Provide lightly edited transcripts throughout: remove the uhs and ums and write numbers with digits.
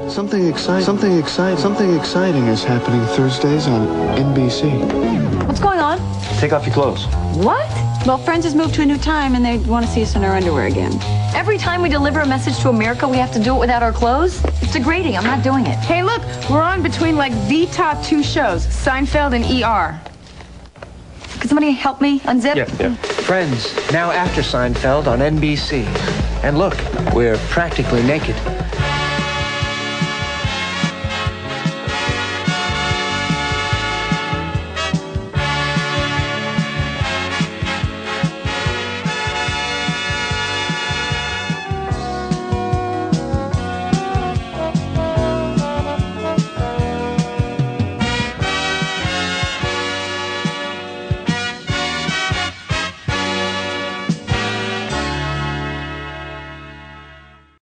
Something exciting is happening Thursdays on NBC. What's going on? Take off your clothes. What? Well, Friends has moved to a new time and they want to see us in our underwear again. Every time we deliver a message to America, we have to do it without our clothes? It's degrading. I'm not doing it. Hey, look, we're on between like the top two shows, Seinfeld and ER. Could somebody help me unzip? Yeah. Friends, now after Seinfeld on NBC. And look, we're practically naked.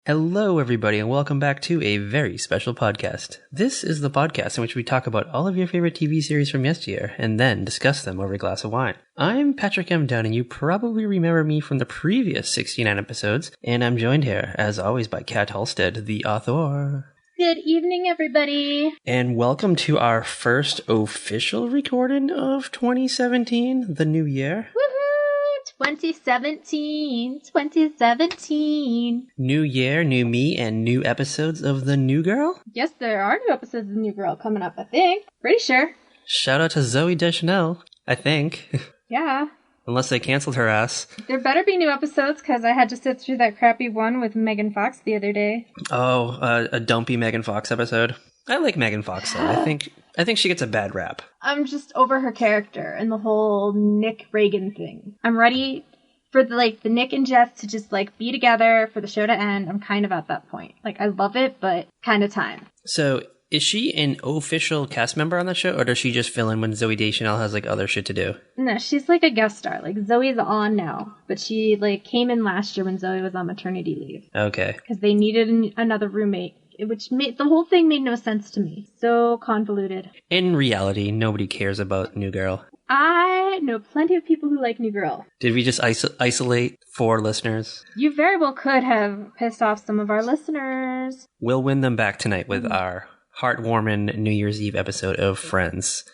Hello, everybody, and welcome back to a very special podcast. This is the podcast in which we talk about all of your favorite TV series from yesteryear, and then discuss them over a glass of wine. I'm Patrick M. Dunn, and you probably remember me from the previous 69 episodes, and I'm joined here, as always, by Kat Halstead, the author. Good evening, everybody. And welcome to our first official recording of 2017, the new year. Woohoo! 2017. New year, new me, and new episodes of The New Girl? Yes, there are new episodes of The New Girl coming up, I think. Pretty sure. Shout out to Zooey Deschanel, I think. Yeah. Unless they canceled her ass. There better be new episodes, because I had to sit through that crappy one with Megan Fox the other day. Oh, a dumpy Megan Fox episode. I like Megan Fox, though. I think she gets a bad rap. I'm just over her character and the whole Nick Reagan thing. I'm ready for the Nick and Jeff to just be together for the show to end. I'm kind of at that point. I love it, but kind of time. So is she an official cast member on the show, or does she just fill in when Zooey Deschanel has other shit to do? No, she's a guest star. Zoe's on now, but she came in last year when Zoe was on maternity leave. Okay. Because they needed another roommate. Which made the whole thing made no sense to me. So convoluted. In reality, nobody cares about New Girl. I know plenty of people who like New Girl. Did we just isolate 4 listeners? You very well could have pissed off some of our listeners. We'll win them back tonight with our heartwarming New Year's Eve episode of Friends.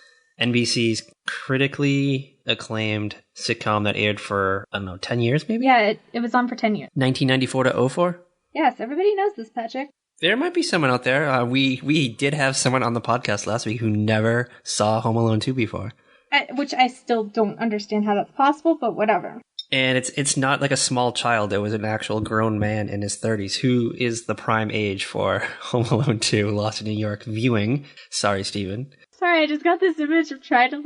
NBC's critically acclaimed sitcom that aired for, 10 years maybe? Yeah, it was on for 10 years. 1994 to 04? Yes, everybody knows this, Patrick. There might be someone out there. We did have someone on the podcast last week who never saw Home Alone 2 before. Which I still don't understand how that's possible, but whatever. And it's not like a small child. It was an actual grown man in his 30s who is the prime age for Home Alone 2, Lost in New York viewing. Sorry, Steven. Sorry, I just got this image of trying to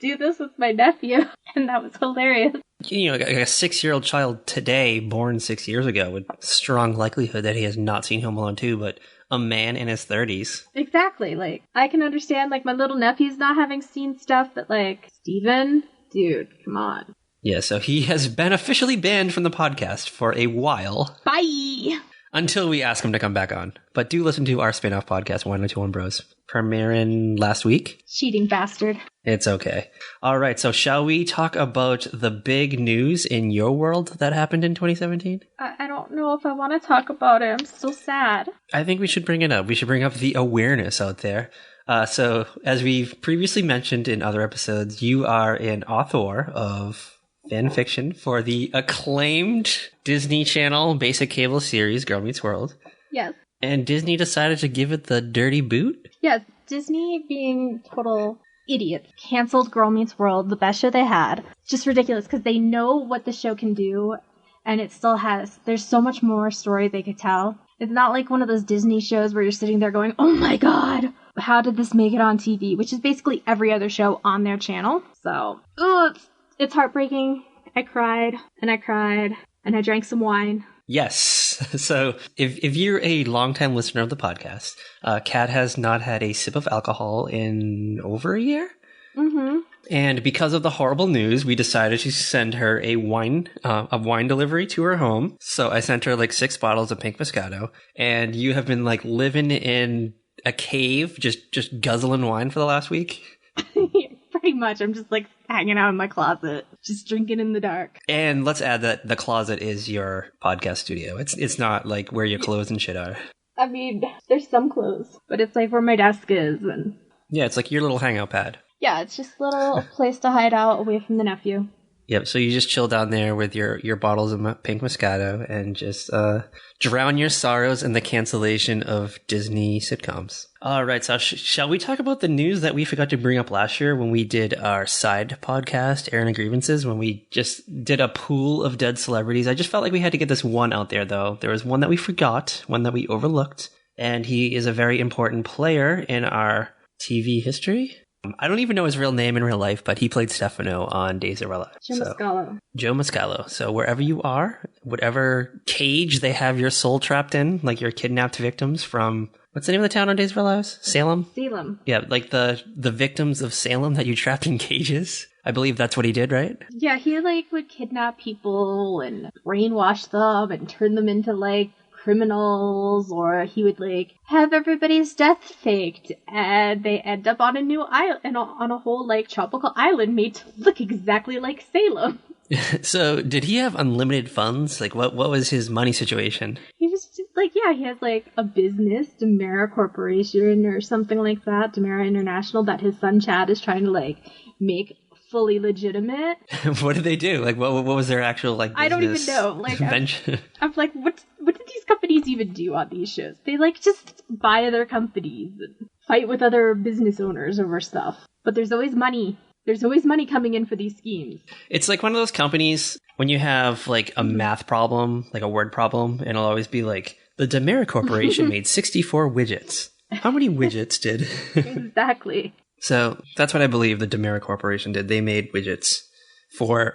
do this with my nephew, and that was hilarious. You know, a 6-year-old child today, born 6 years ago, with strong likelihood that he has not seen Home Alone 2, but a man in his 30s. Exactly. I can understand, my little nephew's not having seen stuff, but, Steven? Dude, come on. Yeah, so he has been officially banned from the podcast for a while. Bye! Until we ask him to come back on. But do listen to our spin-off podcast, 1021 Bros. Premiering last week. Cheating bastard. It's okay. All right, so shall we talk about the big news in your world that happened in 2017? I don't know if I want to talk about it. I'm still sad. I think we should bring it up. We should bring up the awareness out there. So, as we've previously mentioned in other episodes, you are an author of fan fiction for the acclaimed Disney Channel basic cable series, Girl Meets World. Yes. And Disney decided to give it the dirty boot? Yes, Disney being total idiots. Canceled Girl Meets World, the best show they had. Just ridiculous, because they know what the show can do, and it still there's so much more story they could tell. It's not like one of those Disney shows where you're sitting there going, oh my god, how did this make it on TV? Which is basically every other show on their channel. So, it's heartbreaking. I cried, and I drank some wine. Yes. So if you're a longtime listener of the podcast, Kat has not had a sip of alcohol in over a year. Mm-hmm. And because of the horrible news, we decided to send her a wine delivery to her home. So I sent her 6 bottles of pink Moscato, and you have been living in a cave, just guzzling wine for the last week. Pretty much. I'm just hanging out in my closet, just drinking in the dark. And let's add that the closet is your podcast studio. It's not where your clothes and shit are. I mean, there's some clothes, but it's like where my desk is, and Yeah, it's like your little hangout pad. yeah, it's just a little place to hide out away from the nephew. Yep, so you just chill down there with your bottles of pink Moscato and just drown your sorrows in the cancellation of Disney sitcoms. All right, so shall we talk about the news that we forgot to bring up last year when we did our side podcast, Airing the Grievances, when we just did a pool of dead celebrities? I just felt like we had to get this one out there, though. There was one that we forgot, one that we overlooked, and he is a very important player in our TV history. I don't even know his real name in real life, but he played Stefano on Days of Our Lives. Joe Mascalo. So wherever you are, whatever cage they have your soul trapped in, like your kidnapped victims from, what's the name of the town on Days of Our Lives? Salem? Salem. Yeah, like the victims of Salem that you trapped in cages. I believe that's what he did, right? Yeah, he like would kidnap people and brainwash them and turn them into like criminals, or he would like have everybody's death faked and they end up on a new island, on a whole like tropical island made to look exactly like Salem. So did he have unlimited funds? Like what was his money situation? He just like, yeah, he has like a business, DiMera Corporation or something like that, DiMera International, that his son Chad is trying to like make fully legitimate. What did they do? Like what was their actual like business? I don't even know. Like I'm like, what did these companies even do on these shows? They like just buy other companies and fight with other business owners over stuff. But there's always money. There's always money coming in for these schemes. It's like one of those companies when you have like a math problem, like a word problem, and it'll always be like, the DiMera Corporation made 64 widgets. How many widgets did? Exactly. So that's what I believe the DiMera Corporation did. They made widgets for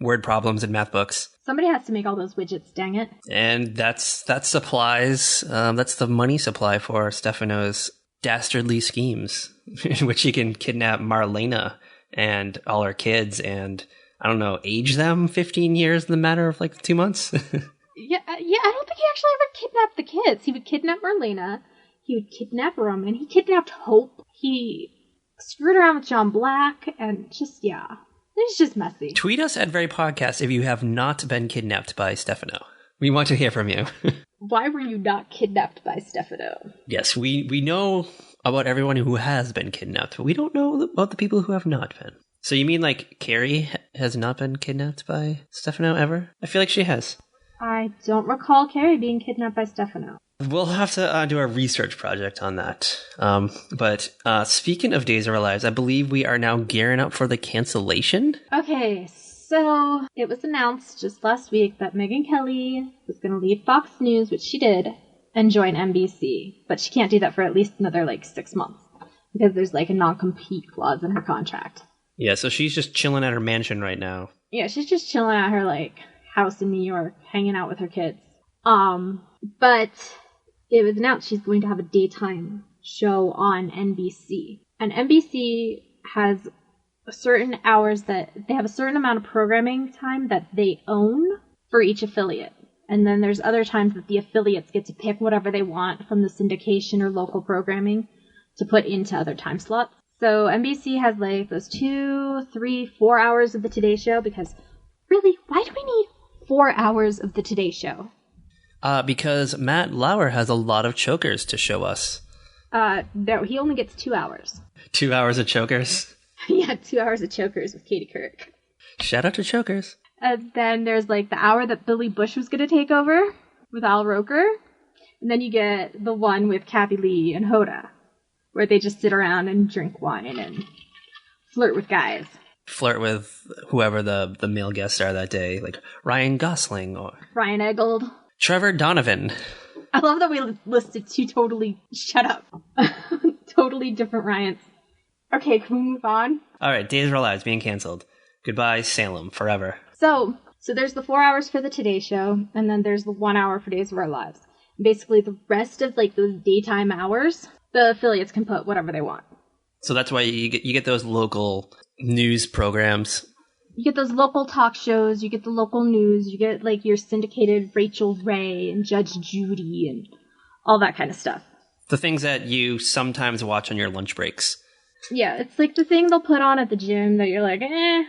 word problems in math books. Somebody has to make all those widgets, dang it. And that supplies, that's the money supply for Stefano's dastardly schemes, in which he can kidnap Marlena and all her kids and, I don't know, age them 15 years in the matter of like 2 months. Yeah, I don't think he actually ever kidnapped the kids. He would kidnap Marlena, he would kidnap Roman, he kidnapped Hope, he screwed around with John Black, and just, yeah, it's just messy. Tweet us at Very Podcast if you have not been kidnapped by Stefano. We want to hear from you. Why were you not kidnapped by Stefano? Yes, we know about everyone who has been kidnapped, but we don't know about the people who have not been. So you mean like Carrie has not been kidnapped by Stefano ever? I feel like she has. I don't recall Carrie being kidnapped by Stefano. We'll have to do a research project on that. But speaking of Days of Our Lives, I believe we are now gearing up for the cancellation. Okay, so it was announced just last week that Megyn Kelly was going to leave Fox News, which she did, and join NBC. But she can't do that for at least another, 6 months. Because there's, a non-compete clause in her contract. Yeah, so she's just chilling at her mansion right now. Yeah, she's just chilling at her, house in New York, hanging out with her kids. But it was announced she's going to have a daytime show on NBC. And NBC has certain hours that they have a certain amount of programming time that they own for each affiliate. And then there's other times that the affiliates get to pick whatever they want from the syndication or local programming to put into other time slots. So NBC has those 2, 3, 4 hours of the Today Show because really, why do we need 4 hours of the Today Show? Because Matt Lauer has a lot of chokers to show us. No, he only gets 2 hours. 2 hours of chokers? Yeah, 2 hours of chokers with Katie Couric. Shout out to chokers. And then there's the hour that Billy Bush was going to take over with Al Roker. And then you get the one with Kathy Lee and Hoda, where they just sit around and drink wine and flirt with guys. Flirt with whoever the male guests are that day, like Ryan Gosling or Ryan Eggold. Trevor Donovan. I love that we listed two totally different Ryans. Okay, can we move on? All right, Days of Our Lives being canceled. Goodbye, Salem, forever. So there's the 4 hours for the Today Show, and then there's the 1 hour for Days of Our Lives. Basically, the rest of those daytime hours, the affiliates can put whatever they want. So that's why you get those local news programs. You get those local talk shows, you get the local news, you get your syndicated Rachel Ray and Judge Judy and all that kind of stuff. The things that you sometimes watch on your lunch breaks. Yeah, it's the thing they'll put on at the gym that you're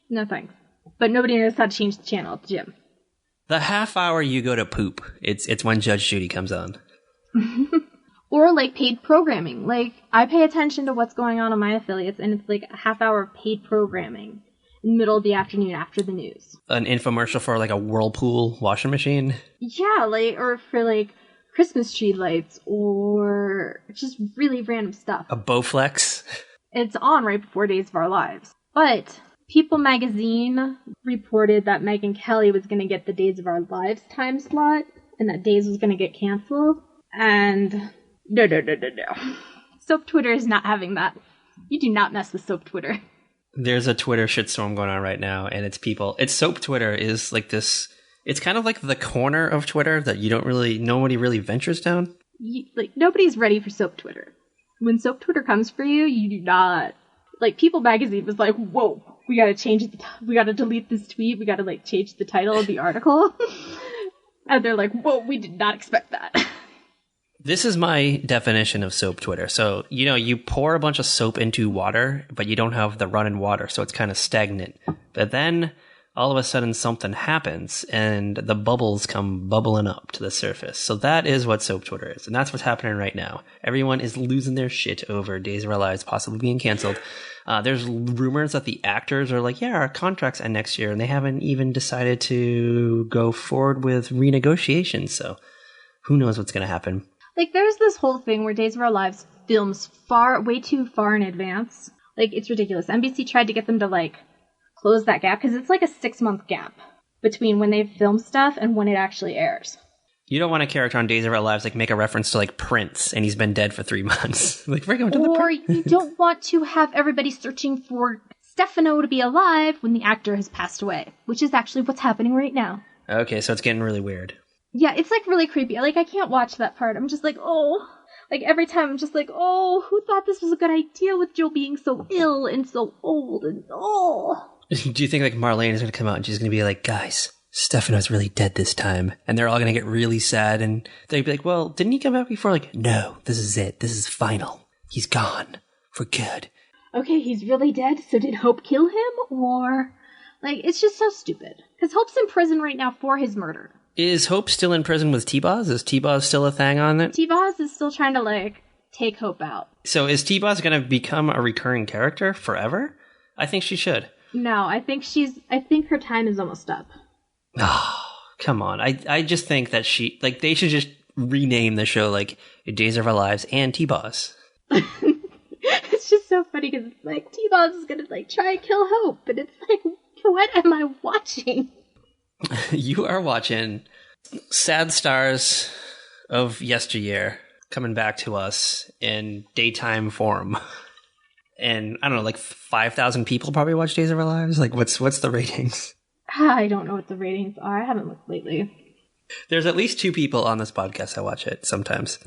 no thanks. But nobody knows how to change the channel at the gym. The half hour you go to poop, it's when Judge Judy comes on. Or, like, paid programming. Like, I pay attention to what's going on my affiliates, and it's, like, a half-hour paid programming in the middle of the afternoon after the news. An infomercial for, like, a Whirlpool washing machine? Yeah, like, or for, like, Christmas tree lights, or just really random stuff. A Bowflex? It's on right before Days of Our Lives. But People magazine reported that Megyn Kelly was going to get the Days of Our Lives time slot, and that Days was going to get canceled. And no. Soap Twitter is not having that. You do not mess with Soap Twitter. There's a Twitter shitstorm going on right now, and it's Soap Twitter is like this. It's kind of like the corner of Twitter that nobody really ventures down. Nobody's ready for Soap Twitter. When Soap Twitter comes for you, you do not. Like, People magazine was like, whoa, we gotta we gotta delete this tweet, we gotta, like, change the title of the article. And they're like, whoa, we did not expect that. This is my definition of Soap Twitter. So, you pour a bunch of soap into water, but you don't have the running water, so it's kind of stagnant. But then, all of a sudden, something happens, and the bubbles come bubbling up to the surface. So that is what Soap Twitter is, and that's what's happening right now. Everyone is losing their shit over Days of Our Lives possibly being canceled. There's rumors that the actors are like, yeah, our contracts end next year, and they haven't even decided to go forward with renegotiations, so who knows what's going to happen. Like, there's this whole thing where Days of Our Lives films way too far in advance. Like, it's ridiculous. NBC tried to get them to, like, close that gap, because it's like a 6-month gap between when they film stuff and when it actually airs. You don't want a character on Days of Our Lives, like, make a reference to, like, Prince, and he's been dead for 3 months. Like, we're going to or you don't want to have everybody searching for Stefano to be alive when the actor has passed away, which is actually what's happening right now. Okay, so it's getting really weird. Yeah, it's, like, really creepy. Like, I can't watch that part. I'm just like, oh. Like, every time I'm just like, oh, who thought this was a good idea with Joe being so ill and so old and, oh. Do you think, like, Marlene is going to come out and she's going to be like, guys, Stefano's really dead this time? And they're all going to get really sad, and they'd be like, well, didn't he come out before? Like, no, this is it. This is final. He's gone. For good. Okay, he's really dead, so did Hope kill him? Or, like, it's just so stupid. Because Hope's in prison right now for his murder. Is Hope still in prison with T-Boz? Is T-Boz still a thing on it? T-Boz is still trying to, like, take Hope out. So is T-Boz going to become a recurring character forever? I think she should. No, I think her time is almost up. Oh, come on. I just think that they should just rename the show, like, Days of Our Lives and T-Boz. It's just so funny, because it's like, T-Boz is gonna, like, try and kill Hope, but it's like, what am I watching? You are watching sad stars of yesteryear coming back to us in daytime form. And I don't know, like 5,000 people probably watch Days of Our Lives. Like, what's the ratings? I don't know what the ratings are. I haven't looked lately. There's at least 2 people on this podcast that watch it sometimes.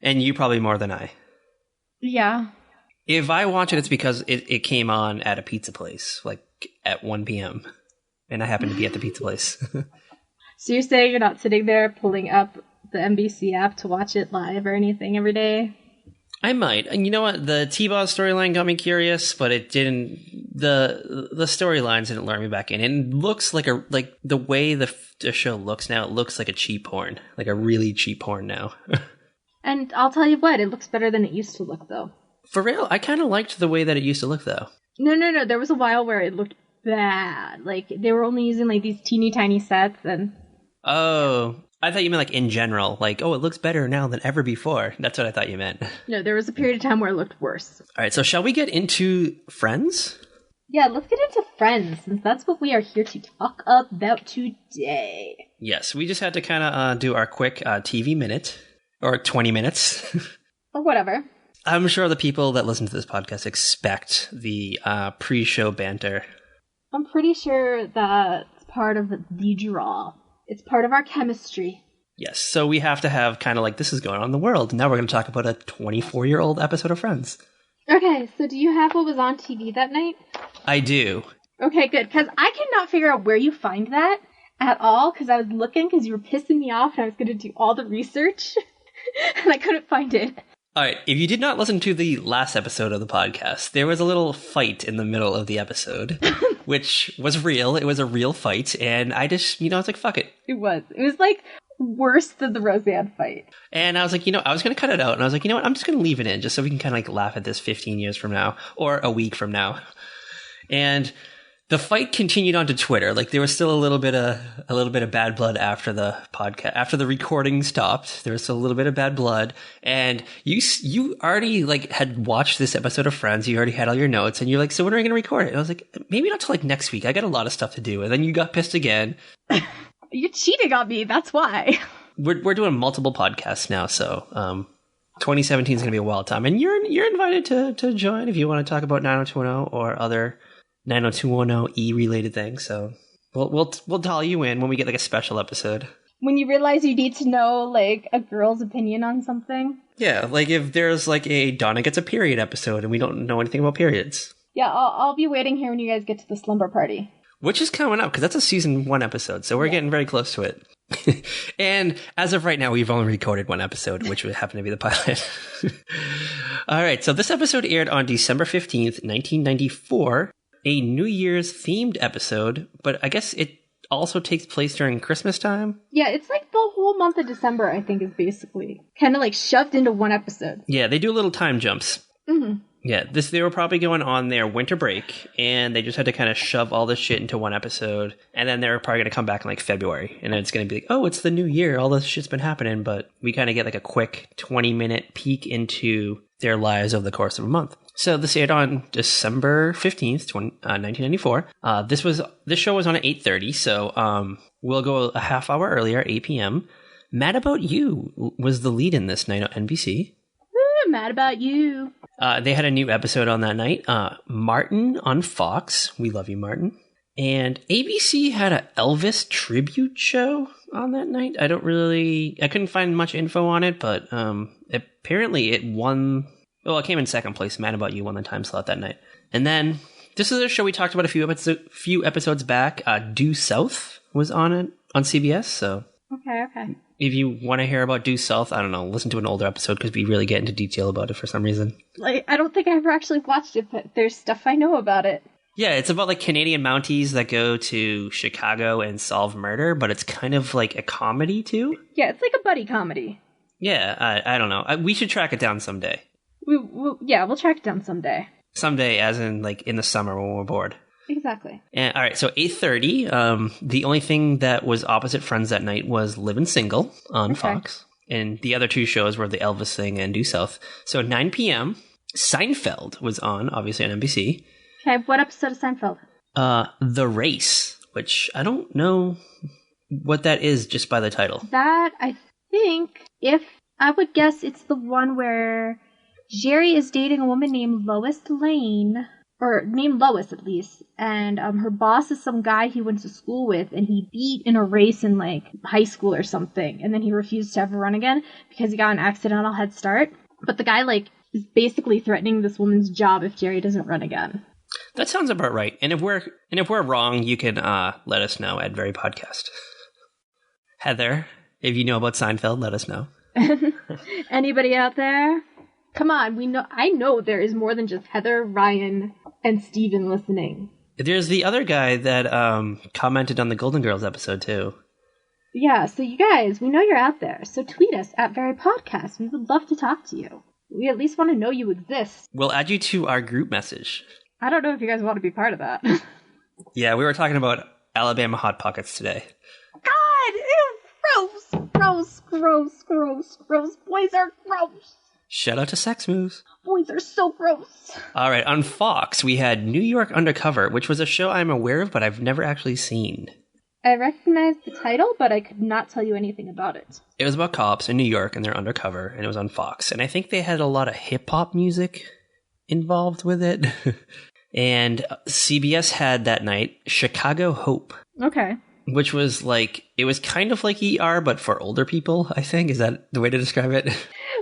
And you probably more than I. Yeah. If I watch it, it's because it came on at a pizza place, like at 1 p.m. And I happened to be at the pizza place. So you're saying you're not sitting there pulling up the NBC app to watch it live or anything every day? I might. And you know what? The T-Boz storyline got me curious, but it didn't. The storylines didn't lure me back in. And it looks like the way the show looks now, it looks like a cheap porn. Like a really cheap porn now. And I'll tell you what, it looks better than it used to look, though. For real? I kind of liked the way that it used to look, though. No. There was a while where it looked bad. Like, they were only using, like, these teeny tiny sets and... Oh, I thought you meant, like, in general. Like, oh, it looks better now than ever before. That's what I thought you meant. No, there was a period of time where it looked worse. All right, so shall we get into Friends? Yeah, let's get into Friends, since that's what we are here to talk about today. Yes, we just had to kind of do our quick TV minute, or 20 minutes. Or whatever. I'm sure the people that listen to this podcast expect the pre-show banter. I'm pretty sure that's part of the draw. It's part of our chemistry. Yes, so we have to have kind of like, this is going on in the world. Now we're going to talk about a 24-year-old episode of Friends. Okay, so do you have what was on TV that night? I do. Okay, good, because I cannot figure out where you find that at all, because I was looking, because you were pissing me off, and I was going to do all the research, and I couldn't find it. All right, if you did not listen to the last episode of the podcast, there was a little fight in the middle of the episode, which was real. It was a real fight, and I just, I was like, fuck it. It was. It was like worse than the Roseanne fight. And I was like, I was going to cut it out. And I was like, what? I'm just going to leave it in just so we can kind of like laugh at this 15 years from now or a week from now. And the fight continued onto Twitter. Like there was still a little bit of bad blood after the podcast, after the recording stopped. There was still a little bit of bad blood. And you already like had watched this episode of Friends. You already had all your notes and you're like, so when are we going to record it? And I was like, maybe not till like next week. I got a lot of stuff to do. And then you got pissed again. You're cheating on me. That's why. We're doing multiple podcasts now. So, 2017 is going to be a wild time. And you're invited to join if you want to talk about 90210 or other 90210E related things. So we'll dial you in when we get like a special episode. When you realize you need to know like a girl's opinion on something. Yeah, like if there's like a Donna gets a period episode and we don't know anything about periods. Yeah, I'll be waiting here when you guys get to the slumber party. Which is coming up because that's a season 1 episode, so we're getting very close to it. And as of right now, we've only recorded 1 episode, which would happen to be the pilot. All right, so this episode aired on December 15th, 1994. A New Year's themed episode, but I guess it also takes place during Christmas time. Yeah, it's like the whole month of December, I think, is basically kind of like shoved into 1 episode. Yeah, they do little time jumps. Mm-hmm. Yeah, they were probably going on their winter break, and they just had to kind of shove all this shit into 1 episode, and then they're probably going to come back in like February, and then it's going to be like, oh, it's the new year, all this shit's been happening, but we kind of get like a quick 20-minute peek into their lives over the course of a month. So this aired on December 15th, 1994. This show was on at 8:30, so we'll go a half hour earlier, 8 p.m. Mad About You was the lead in this night on NBC. Woo, Mad About You. They had a new episode on that night. Martin on Fox. We love you, Martin. And ABC had an Elvis tribute show on that night. I couldn't find much info on it, but apparently it won. Well, it came in second place. Mad About You won the time slot that night. And then this is a show we talked about a few episodes back. Due South was on it on CBS. So okay. If you want to hear about Due South, I don't know, listen to an older episode because we really get into detail about it for some reason. Like, I don't think I ever actually watched it, but there's stuff I know about it. Yeah, it's about like Canadian Mounties that go to Chicago and solve murder, but it's kind of like a comedy too. Yeah, it's like a buddy comedy. Yeah, I don't know. We should track it down someday. We'll track it down someday. Someday, as in like in the summer when we're bored. Exactly. And all right, so 8:30. The only thing that was opposite Friends that night was Living Single on Fox, and the other 2 shows were the Elvis thing and Due South. So 9 p.m. Seinfeld was on, obviously on NBC. Okay, what episode of Seinfeld? The Race, which I don't know what that is just by the title. That I think, if I would guess, it's the one where Jerry is dating a woman named Lois Lane, or named Lois at least, and her boss is some guy he went to school with, and he beat in a race in like high school or something, and then he refused to ever run again because he got an accidental head start. But the guy like is basically threatening this woman's job if Jerry doesn't run again. That sounds about right. And if we're wrong, you can let us know at Very Podcast. Heather, if you know about Seinfeld, let us know. Anybody out there? Come on, I know there is more than just Heather, Ryan, and Steven listening. There's the other guy that commented on the Golden Girls episode too. Yeah, so you guys, we know you're out there. So tweet us at Very Podcast. We would love to talk to you. We at least want to know you exist. We'll add you to our group message. I don't know if you guys want to be part of that. Yeah, we were talking about Alabama Hot Pockets today. God! Ew! Gross! Boys are gross! Shout out to Sex Moves. Boys are so gross. All right, on Fox, we had New York Undercover, which was a show I'm aware of, but I've never actually seen. I recognize the title, but I could not tell you anything about it. It was about cops in New York, and they're undercover, and it was on Fox. And I think they had a lot of hip-hop music involved with it. And CBS had that night Chicago Hope. Okay. Which was like, it was kind of like ER, but for older people, I think. Is that the way to describe it?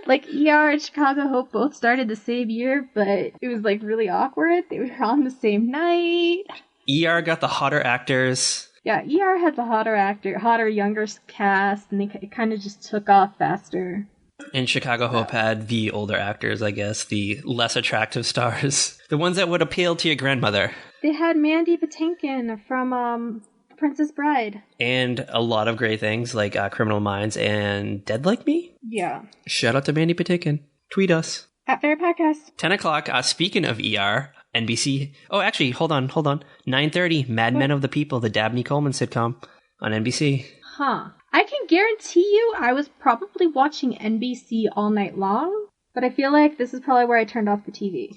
Like, ER and Chicago Hope both started the same year, but it was, like, really awkward. They were on the same night. ER got the hotter actors. Yeah, ER had the hotter, younger cast, and it kind of just took off faster. And Chicago Hope had the older actors, I guess, the less attractive stars. The ones that would appeal to your grandmother. They had Mandy Patinkin from Princess Bride. And a lot of great things like Criminal Minds and Dead Like Me. Yeah. Shout out to Mandy Patinkin. Tweet us. At Fair Podcast. 10 o'clock, speaking of ER, NBC. Oh, actually, hold on. 9:30, Mad Men of the People, the Dabney Coleman sitcom on NBC. Huh. I can guarantee you I was probably watching NBC all night long, but I feel like this is probably where I turned off the TV.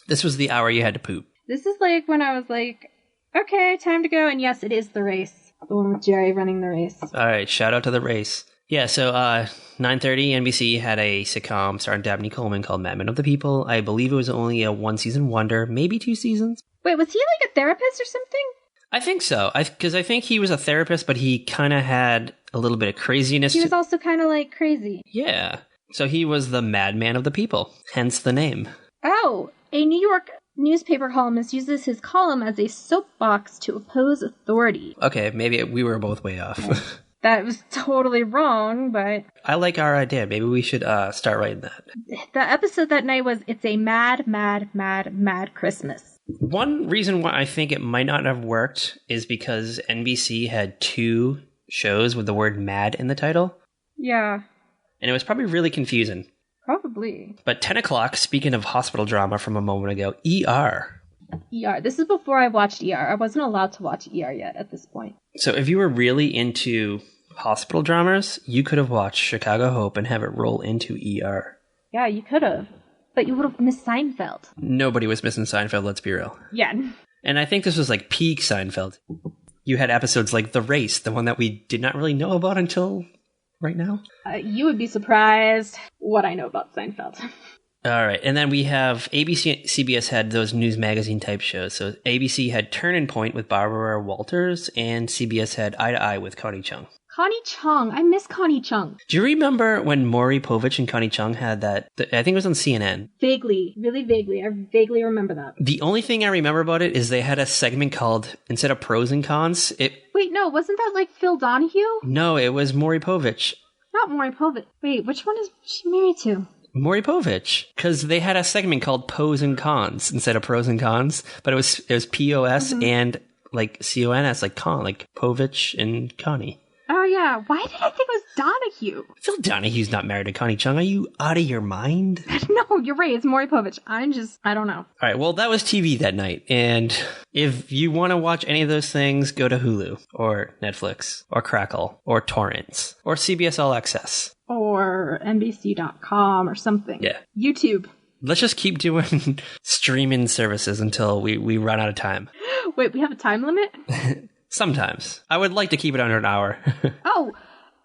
This was the hour you had to poop. This is like when I was like, okay, time to go. And yes, it is The Race. The one with Jerry running the race. All right, shout out to The Race. Yeah, so 9:30, NBC had a sitcom starring Dabney Coleman called Mad Men of the People. I believe it was only a one-season wonder, maybe 2 seasons. Wait, was he like a therapist or something? I think so, because I think he was a therapist, but he kind of had a little bit of craziness. He was also kind of like crazy. Yeah, so he was the madman of the people, hence the name. Oh, a New York newspaper columnist uses his column as a soapbox to oppose authority. Okay, maybe we were both way off. That was totally wrong, but... I like our idea. Maybe we should start writing that. The episode that night was It's a Mad, Mad, Mad, Mad Christmas. One reason why I think it might not have worked is because NBC had 2 shows with the word mad in the title. Yeah. And it was probably really confusing. Probably. But 10 o'clock, speaking of hospital drama from a moment ago, ER. ER. This is before I watched ER. I wasn't allowed to watch ER yet at this point. So if you were really into hospital dramas, you could have watched Chicago Hope and have it roll into ER. Yeah, you could have. But you would have missed Seinfeld. Nobody was missing Seinfeld, let's be real. Yeah. And I think this was like peak Seinfeld. You had episodes like The Race, the one that we did not really know about until right now. You would be surprised what I know about Seinfeld. All right, and then we have ABC, CBS had those news magazine type shows. So ABC had Turning Point with Barbara Walters, and CBS had Eye to Eye with Connie Chung. Connie Chung. I miss Connie Chung. Do you remember when Maury Povich and Connie Chung had that? I think it was on CNN. Vaguely. Really vaguely. I vaguely remember that. The only thing I remember about it is they had a segment called, instead of pros and cons, Wait, no, wasn't that like Phil Donahue? No, it was Maury Povich. Not Maury Povich. Wait, which one is she married to? Maury Povich, because they had a segment called Pros and Cons instead of Pros and Cons, but it was POS and like CONS, like con, like Povich and Connie. Oh yeah, why did I think it was Donahue? Phil Donahue's not married to Connie Chung. Are you out of your mind? No, you're right. It's Maury Povich. I don't know. All right, well, that was TV that night. And if you want to watch any of those things, go to Hulu or Netflix or Crackle or Torrents or CBS All Access. Or NBC.com or something. Yeah. YouTube. Let's just keep doing streaming services until we run out of time. Wait, we have a time limit? Sometimes. I would like to keep it under an hour. Oh,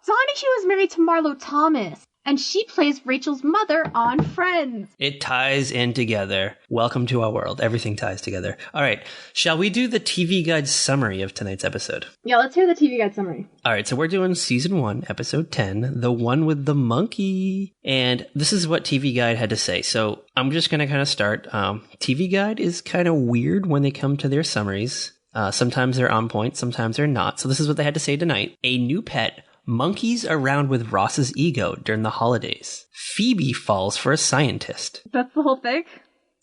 Donahue is married to Marlo Thomas, and she plays Rachel's mother on Friends. It ties in together. Welcome to our world. Everything ties together. All right. Shall we do the TV Guide summary of tonight's episode? Yeah, let's hear the TV Guide summary. All right. So we're doing season 1, episode 10, the one with the monkey. And this is what TV Guide had to say. So I'm just going to kind of start. TV Guide is kind of weird when they come to their summaries. Sometimes they're on point, sometimes they're not. So this is what they had to say tonight. A new pet monkeys around with Ross's ego during the holidays. Phoebe falls for a scientist. That's the whole thing?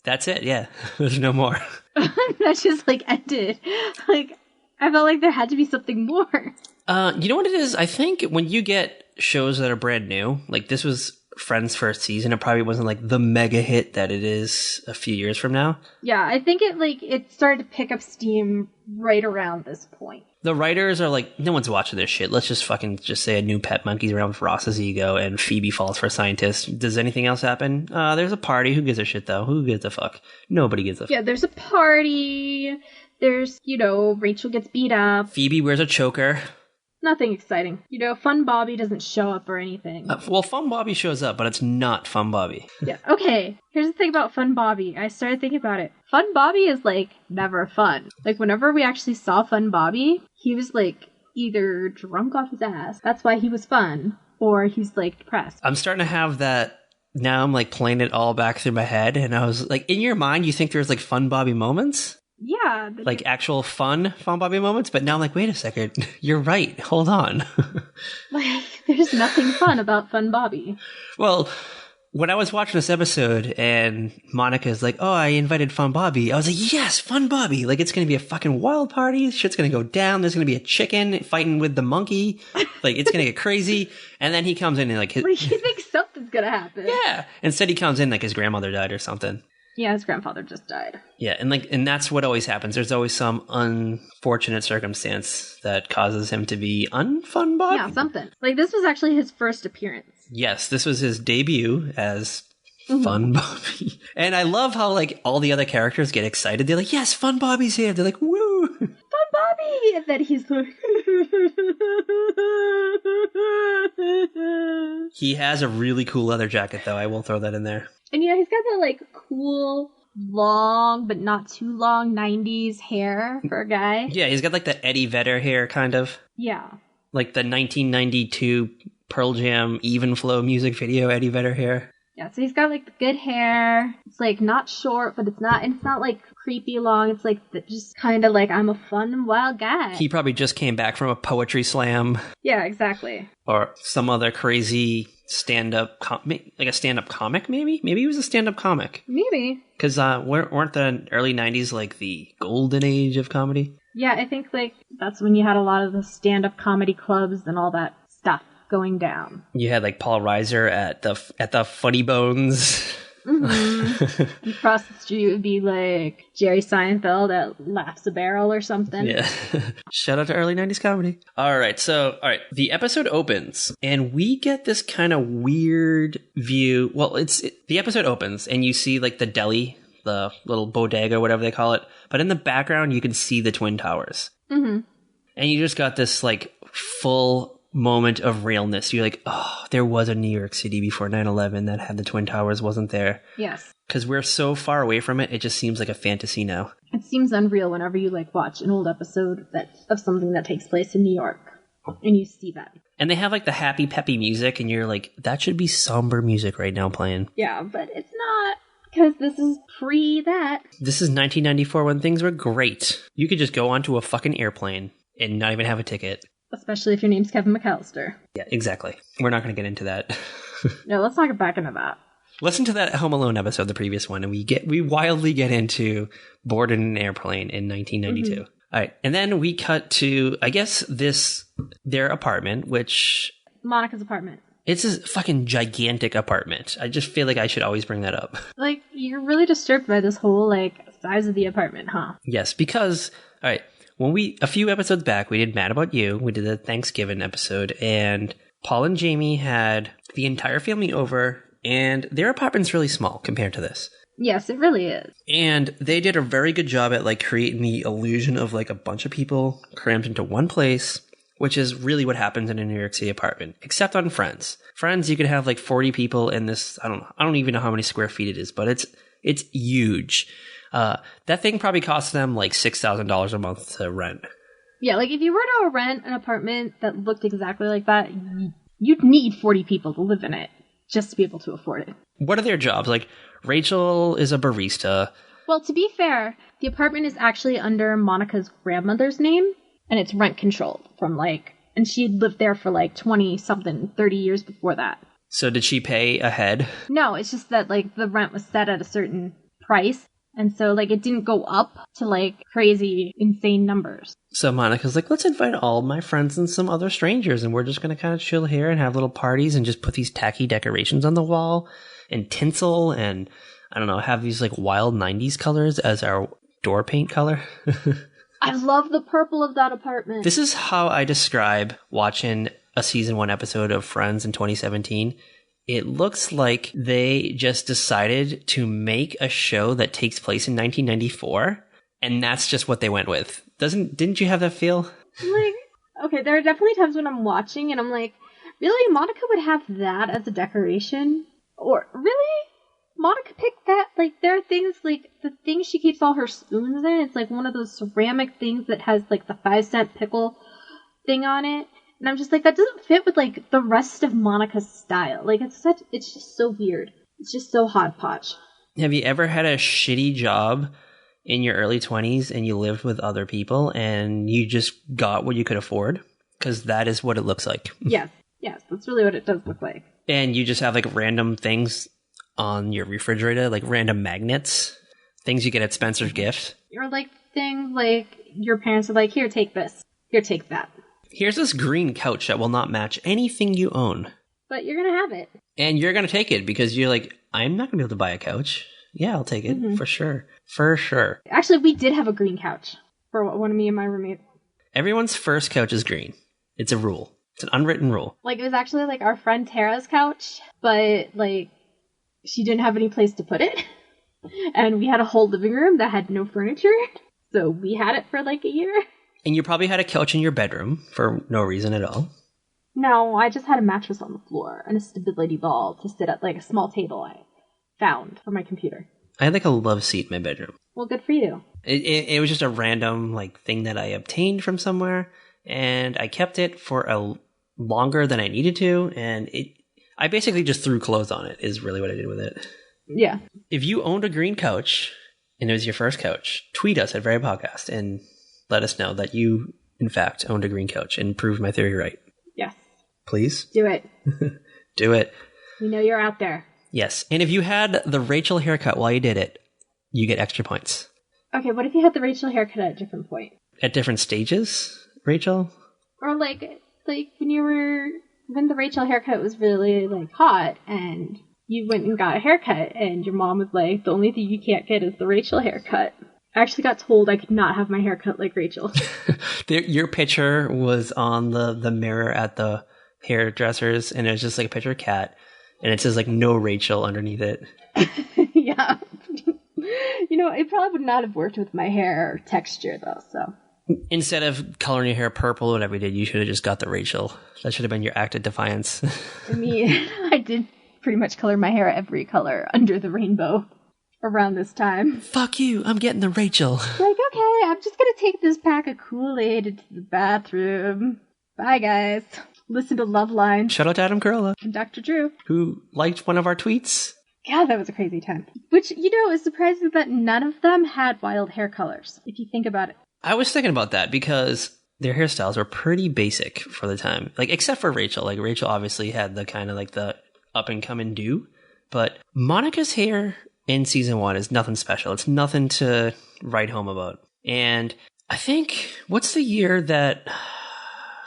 That's it, yeah. There's no more. That just like ended. Like, I felt like there had to be something more. You know what it is? I think when you get shows that are brand new, like this was Friends' first season, it probably wasn't like the mega hit that it is a few years from now. Yeah, I think it started to pick up steam right around this point. The writers are like, no one's watching this shit. Let's just say a new pet monkey's around with Ross's ego and Phoebe falls for a scientist. Does anything else happen? There's a party. Who gives a shit though? Who gives a fuck? Nobody gives a fuck. Yeah, there's a party. There's, Rachel gets beat up. Phoebe wears a choker. Nothing exciting. Fun Bobby doesn't show up or anything. Well, Fun Bobby shows up, but it's not Fun Bobby. Yeah, okay. Here's the thing about Fun Bobby. I started thinking about it. Fun Bobby is, never fun. Whenever we actually saw Fun Bobby, he was, either drunk off his ass. That's why he was fun. Or he's, depressed. I'm starting to have that... Now I'm, playing it all back through my head, and I was, in your mind, you think there's, Fun Bobby moments? Yeah. Actual Fun Bobby moments, but now I'm like, wait a second, you're right, hold on. There's nothing fun about Fun Bobby. Well, when I was watching this episode and Monica's like, oh, I invited Fun Bobby, I was like, yes, Fun Bobby. Like, it's going to be a fucking wild party. Shit's going to go down. There's going to be a chicken fighting with the monkey. Like, it's going to get crazy. And then he comes in and like... You think something's going to happen. Yeah. Instead, he comes in like his grandmother died or something. Yeah, his grandfather just died. Yeah, and that's what always happens. There's always some unfortunate circumstance that causes him to be unfun Bobby. Yeah, something. Like, this was actually his first appearance. Yes, this was his debut as Fun Bobby. And I love how, like, all the other characters get excited. They're like, yes, Fun Bobby's here. They're like, woo! Fun Bobby! And then he's like... He has a really cool leather jacket, though. I will throw that in there. And, you know, he's got that, like, cool, long, but not too long 90s hair for a guy. Yeah, he's got, like, the Eddie Vedder hair, kind of. Yeah. Like the 1992 Pearl Jam Even Flow music video Eddie Vedder hair. Yeah, so he's got, like, the good hair. It's, like, not short, but it's not, like, creepy long. It's, like, just kind of like, I'm a fun, wild guy. He probably just came back from a poetry slam. Yeah, exactly. Or some other crazy stand-up, like a stand-up comic, maybe? Maybe he was a stand-up comic. Maybe. Because weren't the early 90s, like, the golden age of comedy? Yeah, I think, like, that's when you had a lot of the stand-up comedy clubs and all that stuff going down. You had like Paul Reiser at the Funny Bones. Mm-hmm. And across the street would be like Jerry Seinfeld at Laughs a Barrel or something. Yeah. Shout out to early 90s comedy. All right. The episode opens and we get this kind of weird view. Well, the episode opens and you see like the deli, the little bodega, whatever they call it. But in the background, you can see the Twin Towers. Mm-hmm. And you just got this like full moment of realness. You're like, oh, there was a New York City before 9/11 that had the Twin Towers, wasn't there? Yes. Because we're so far away from it, it just seems like a fantasy now. It seems unreal whenever you like watch an old episode of something that takes place in New York, and you see that. And they have like the happy, peppy music, and you're like, that should be somber music right now playing. Yeah, but it's not, because this is pre that. This is 1994 when things were great. You could just go onto a fucking airplane and not even have a ticket. Especially if your name's Kevin McAllister. Yeah, exactly. We're not going to get into that. No, let's not get back into that. Listen to that Home Alone episode, the previous one, and we wildly get into board in an airplane in 1992. Mm-hmm. All right, and then we cut to, I guess, their apartment, which... Monica's apartment. It's a fucking gigantic apartment. I just feel like I should always bring that up. Like, you're really disturbed by this whole, like, size of the apartment, huh? Yes, because, all right, a few episodes back, we did Mad About You. We did a Thanksgiving episode, and Paul and Jamie had the entire family over, and their apartment's really small compared to this. Yes, it really is. And they did a very good job at, like, creating the illusion of, like, a bunch of people crammed into one place, which is really what happens in a New York City apartment, except on Friends. Friends, you could have, like, 40 people in this, I don't even know how many square feet it is, but it's huge. That thing probably cost them like $6,000 a month to rent. Yeah, like if you were to rent an apartment that looked exactly like that, you'd need 40 people to live in it just to be able to afford it. What are their jobs? Like, Rachel is a barista. Well, to be fair, the apartment is actually under Monica's grandmother's name, and it's rent controlled and she had lived there for like 20-something, 30 years before that. So did she pay ahead? No, it's just that like the rent was set at a certain price. And so, like, it didn't go up to, like, crazy, insane numbers. So Monica's like, let's invite all my friends and some other strangers, and we're just going to kind of chill here and have little parties and just put these tacky decorations on the wall and tinsel and, I don't know, have these, like, wild 90s colors as our door paint color. I love the purple of that apartment. This is how I describe watching a season 1 episode of Friends in 2017. It looks like they just decided to make a show that takes place in 1994, and that's just what they went with. Didn't you have that feel? Like, okay, there are definitely times when I'm watching and I'm like, really? Monica would have that as a decoration? Or, really? Monica picked that? Like, there are things, like, the thing she keeps all her spoons in, it's like one of those ceramic things that has, like, the 5-cent pickle thing on it. And I'm just like, that doesn't fit with, like, the rest of Monica's style. Like, it's just so weird. It's just so hodgepodge. Have you ever had a shitty job in your early 20s and you lived with other people and you just got what you could afford? Because that is what it looks like. Yes, that's really what it does look like. And you just have, like, random things on your refrigerator, like random magnets, things you get at Spencer's Gift. Or like things like your parents are like, here, take this. Here, take that. Here's this green couch that will not match anything you own. But you're going to have it. And you're going to take it because you're like, I'm not going to be able to buy a couch. Yeah, I'll take it. For sure. For sure. Actually, we did have a green couch for one of me and my roommate. Everyone's first couch is green. It's a rule. It's an unwritten rule. Like, it was actually like our friend Tara's couch, but like she didn't have any place to put it. And we had a whole living room that had no furniture. So we had it for like a year. And you probably had a couch in your bedroom for no reason at all. No, I just had a mattress on the floor and a stability ball to sit at like a small table I found for my computer. I had like a love seat in my bedroom. Well, good for you. It was just a random like thing that I obtained from somewhere, and I kept it for a longer than I needed to, and I basically just threw clothes on it is really what I did with it. Yeah. If you owned a green couch and it was your first couch, tweet us at Very Podcast and let us know that you in fact owned a green couch and prove my theory right. Yes. Please do it. Do it. We know you're out there. Yes. And if you had the Rachel haircut while you did it, you get extra points. Okay, what if you had the Rachel haircut at a different point? At different stages, Rachel? Or like when the Rachel haircut was really like hot and you went and got a haircut and your mom was like, the only thing you can't get is the Rachel haircut. I actually got told I could not have my hair cut like Rachel. Your picture was on the mirror at the hairdressers, and it was just like a picture of a cat, and it says like no Rachel underneath it. Yeah. It probably would not have worked with my hair texture though, so. Instead of coloring your hair purple or whatever you did, you should have just got the Rachel. That should have been your act of defiance. I mean, I did pretty much color my hair every color under the rainbow around this time. Fuck you, I'm getting the Rachel. Like, okay, I'm just gonna take this pack of Kool-Aid into the bathroom. Bye, guys. Listen to Loveline. Shout out to Adam Carolla. And Dr. Drew. Who liked one of our tweets. God, that was a crazy time. Which, is surprising that none of them had wild hair colors, if you think about it. I was thinking about that because their hairstyles were pretty basic for the time. Like, except for Rachel. Like, Rachel obviously had the kind of like the up-and-coming do. But Monica's hair in season 1 is nothing special. It's nothing to write home about. And I think, what's the year that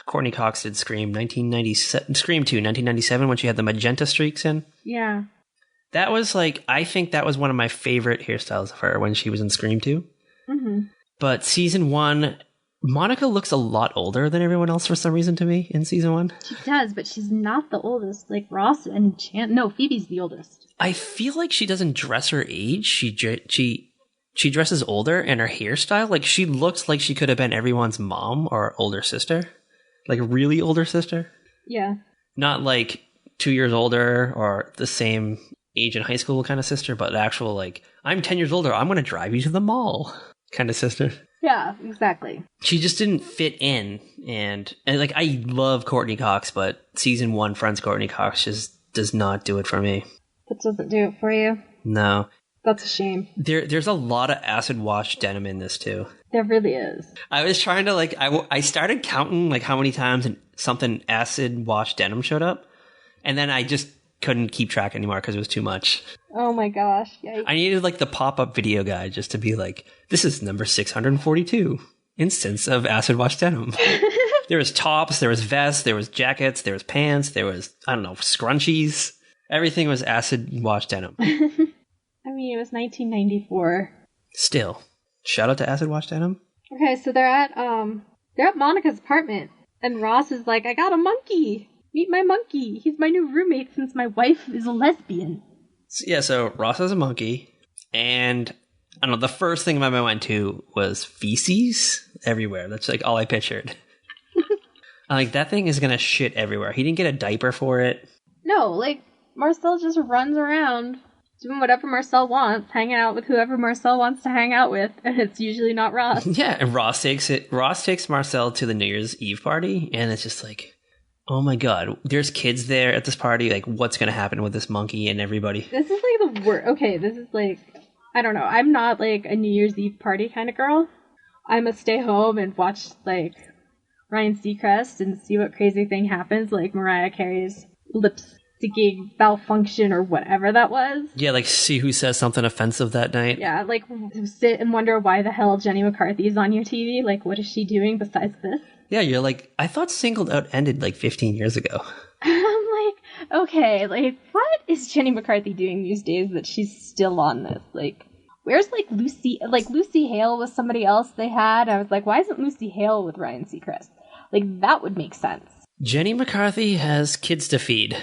Courtney Cox did Scream? 1997, Scream 2, 1997, when she had the magenta streaks in? Yeah. That was like, I think that was one of my favorite hairstyles of her when she was in Scream 2. Mm-hmm. But season 1, Monica looks a lot older than everyone else for some reason to me in season 1. She does, but she's not the oldest. Like Ross and No, Phoebe's the oldest. I feel like she doesn't dress her age. She dresses older, and her hairstyle, like she looks like she could have been everyone's mom or older sister. Like really older sister. Yeah. Not like 2 years older or the same age in high school kind of sister, but actual like, I'm 10 years older, I'm going to drive you to the mall kind of sister. Yeah, exactly. She just didn't fit in. And like, I love Courtney Cox, but season 1 Friends Courtney Cox just does not do it for me. That doesn't do it for you? No. That's a shame. There's a lot of acid wash denim in this too. There really is. I was trying to like, I started counting like how many times something acid wash denim showed up. And then I just couldn't keep track anymore because it was too much. Oh my gosh. Yikes. I needed like the pop-up video guide just to be like, this is number 642 instance of acid wash denim. There was tops, there was vests, there was jackets, there was pants, there was, I don't know, scrunchies. Everything was acid wash denim. I mean, it was 1994. Still. Shout out to acid wash denim. Okay, so they're at Monica's apartment, and Ross is like, I got a monkey. Meet my monkey. He's my new roommate since my wife is a lesbian. So Ross has a monkey, and I don't know, the first thing my mind went to was feces everywhere. That's like all I pictured. I'm like, that thing is gonna shit everywhere. He didn't get a diaper for it. No, like, Marcel just runs around doing whatever Marcel wants, hanging out with whoever Marcel wants to hang out with, and it's usually not Ross. Yeah, and Ross takes Marcel to the New Year's Eve party, and it's just like, oh my god, there's kids there at this party, like, what's gonna happen with this monkey and everybody? This is like the worst. Okay, this is like, I don't know, I'm not like a New Year's Eve party kind of girl. I'm a stay home and watch, like, Ryan Seacrest and see what crazy thing happens, like Mariah Carey's lips sticking malfunction or whatever that was. Yeah, like see who says something offensive that night. Yeah, like sit and wonder why the hell Jenny McCarthy is on your TV. Like, what is she doing besides this? Yeah, you're like, I thought Singled Out ended like 15 years ago. I'm like, okay, like, what is Jenny McCarthy doing these days that she's still on this? Like, where's like Lucy? Like, Lucy Hale was somebody else they had. I was like, why isn't Lucy Hale with Ryan Seacrest? Like, that would make sense. Jenny McCarthy has kids to feed.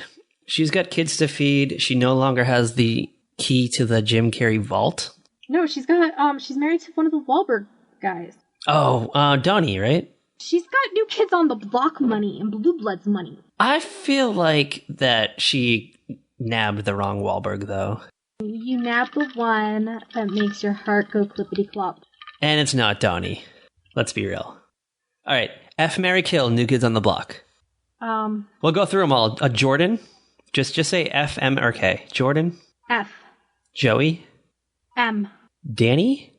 She's got kids to feed. She no longer has the key to the Jim Carrey vault. No, she's got, she's married to one of the Wahlberg guys. Oh, Donnie, right? She's got New Kids on the Block money and Blue Bloods money. I feel like that she nabbed the wrong Wahlberg, though. You nab the one that makes your heart go clippity-clop. And it's not Donnie. Let's be real. All right, F, marry, kill, New Kids on the Block. We'll go through them all. Jordan, just say F, M, or K. Jordan? F. Joey? M. Danny?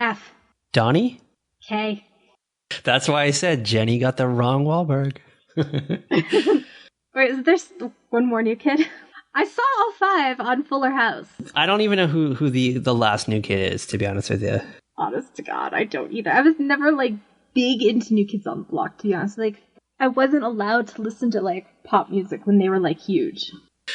F. Donnie? K. That's why I said Jenny got the wrong Wahlberg. Wait, there's one more New Kid? I saw all 5 on Fuller House. I don't even know who the last New Kid is, to be honest with you. Honest to God, I don't either. I was never, like, big into New Kids on the Block, to be honest. Like, I wasn't allowed to listen to, like, pop music when they were, like, huge.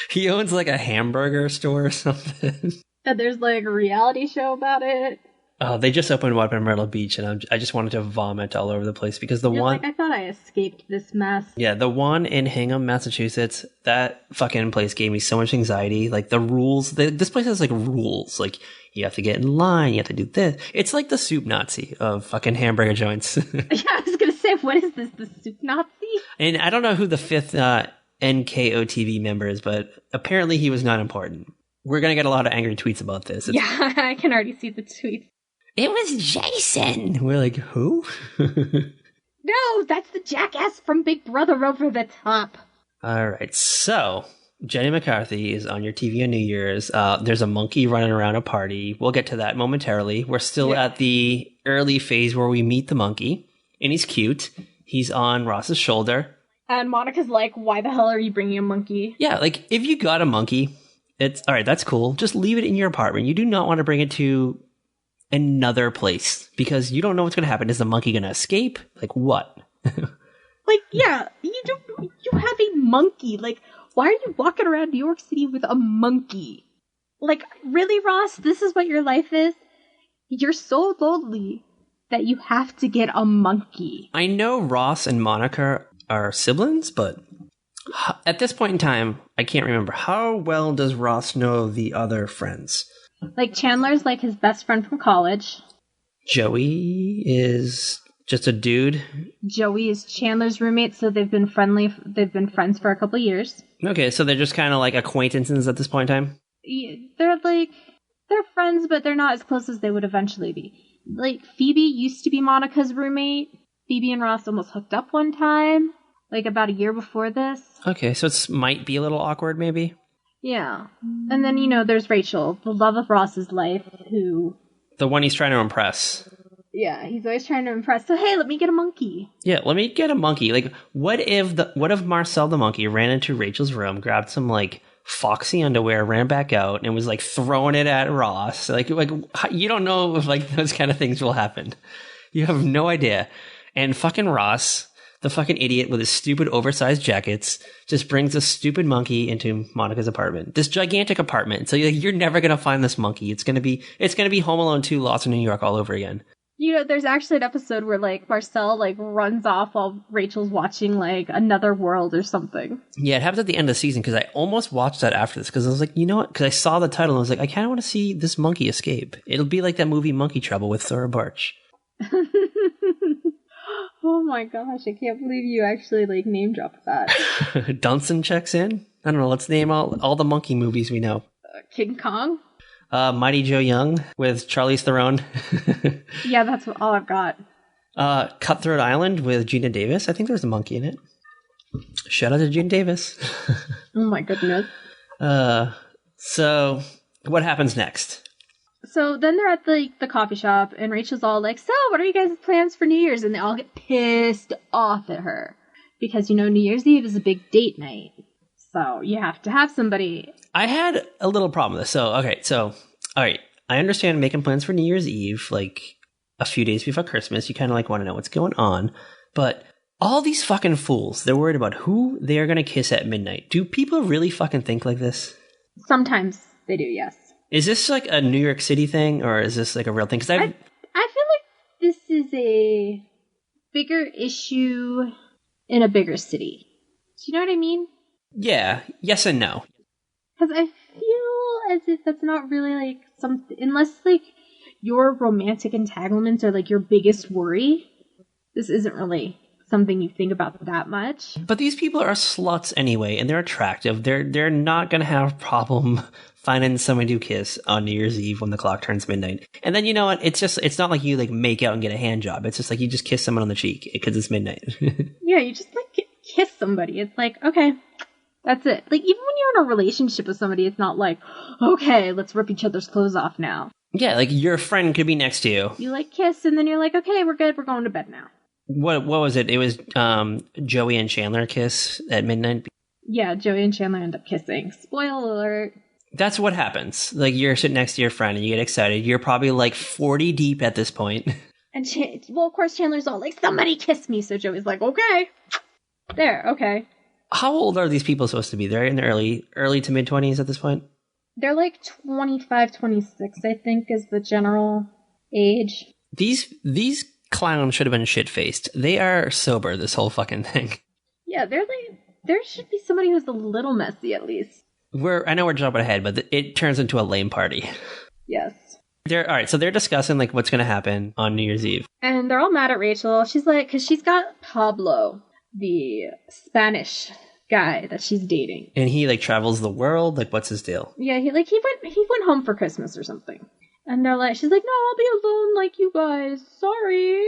He owns, like, a hamburger store or something. And there's, like, a reality show about it. Oh, they just opened one up in Myrtle Beach, and I just wanted to vomit all over the place because the You're one... like, I thought I escaped this mess. Yeah, the one in Hingham, Massachusetts, that fucking place gave me so much anxiety. Like, the rules... This place has, like, rules. Like, you have to get in line, you have to do this. It's like the soup Nazi of fucking hamburger joints. Yeah, I was gonna say, what is this, the soup Nazi? And I don't know who the 5th NKOTV member is, but apparently he was not important. We're gonna get a lot of angry tweets about this. Yeah, I can already see the tweets. It was Jason. We're like, who? No, that's the jackass from Big Brother over the top. All right, so Jenny McCarthy is on your TV on New Year's. There's a monkey running around a party. We'll get to that momentarily. We're still at the early phase where we meet the monkey, and he's cute. He's on Ross's shoulder. And Monica's like, why the hell are you bringing a monkey? Yeah, like, if you got a monkey, it's all right, that's cool. Just leave it in your apartment. You do not want to bring it to another place because you don't know what's going to happen. Is the monkey going to escape? Like, what? Like, yeah, you have a monkey. Like, why are you walking around New York City with a monkey? Like, really, Ross? This is what your life is? You're so lonely that you have to get a monkey. I know Ross and Monica are siblings, but at this point in time, I can't remember. How well does Ross know the other friends? Like, Chandler's like his best friend from college. Joey is just a dude. Joey is Chandler's roommate, so they've been friends for a couple years. Okay, so they're just kind of like acquaintances at this point in time? Yeah, they're friends, but they're not as close as they would eventually be. Like, Phoebe used to be Monica's roommate. Phoebe and Ross almost hooked up one time, like about a year before this. Okay, so it might be a little awkward, maybe? Yeah. And then, there's Rachel, the love of Ross's life, who... The one he's trying to impress. Yeah, he's always trying to impress. So, hey, let me get a monkey. Yeah, let me get a monkey. Like, what if Marcel the monkey ran into Rachel's room, grabbed some, like, foxy underwear, ran back out, and was, like, throwing it at Ross? Like you don't know if, like, those kind of things will happen. You have no idea. And fucking Ross, the fucking idiot with his stupid oversized jackets, just brings a stupid monkey into Monica's apartment. This gigantic apartment. So you're never going to find this monkey. It's going to be Home Alone 2 Lost in New York all over again. There's actually an episode where, like, Marcel, like, runs off while Rachel's watching, like, Another World or something. Yeah, it happens at the end of the season because I almost watched that after this because I was like, you know what? Because I saw the title and I was like, I kind of want to see this monkey escape. It'll be like that movie Monkey Trouble with Thora Birch. Oh my gosh, I can't believe you actually, like, name dropped that. Dunson checks in. I don't know, let's name all the monkey movies we know. King Kong? Mighty Joe Young with Charlize Theron. Yeah, that's all I've got. Cutthroat Island with Gina Davis. I think there's a monkey in it. Shout out to Gina Davis. Oh my goodness. So, what happens next? So then they're at the coffee shop, and Rachel's all like, so what are you guys' plans for New Year's? And they all get pissed off at her. Because, New Year's Eve is a big date night. So you have to have somebody. I had a little problem with this. So, all right. I understand making plans for New Year's Eve, like a few days before Christmas. You kind of like want to know what's going on. But all these fucking fools, they're worried about who they are going to kiss at midnight. Do people really fucking think like this? Sometimes they do, yes. Is this like a New York City thing, or is this like a real thing? Because I feel like this is a bigger issue in a bigger city. Do you know what I mean? Yeah. Yes and no. Because I feel as if that's not really like something, unless like your romantic entanglements are like your biggest worry. This isn't really something you think about that much. But these people are sluts anyway, and they're attractive. They're not going to have a problem finding somebody to kiss on New Year's Eve when the clock turns midnight. And then, you know what? It's not like you like make out and get a hand job. It's just like you just kiss someone on the cheek because it's midnight. Yeah, you just like kiss somebody. It's like, okay, that's it. Like even when you're in a relationship with somebody, it's not like, okay, let's rip each other's clothes off now. Yeah, like your friend could be next to you. You like kiss and then you're like, okay, we're good. We're going to bed now. What was it? It was Joey and Chandler kiss at midnight. Yeah, Joey and Chandler end up kissing. Spoiler alert. That's what happens. Like you're sitting next to your friend and you get excited. You're probably like 40 deep at this point. And of course, Chandler's all like, somebody kiss me. So Joey's like, okay. There, okay. How old are these people supposed to be? They're in their early to mid 20s at this point? They're like 25, 26, I think, is the general age. These clowns should have been shit-faced. They are sober, this whole fucking thing. Yeah, they're like, there should be somebody who's a little messy at least. I know we're jumping ahead, but it turns into a lame party. Yes. All right, so they're discussing like what's going to happen on New Year's Eve. And they're all mad at Rachel. She's like, because she's got Pablo, the Spanish guy that she's dating. And he like travels the world. Like, what's his deal? Yeah, he went home for Christmas or something. And they're like, she's like, no, I'll be alone like you guys. Sorry.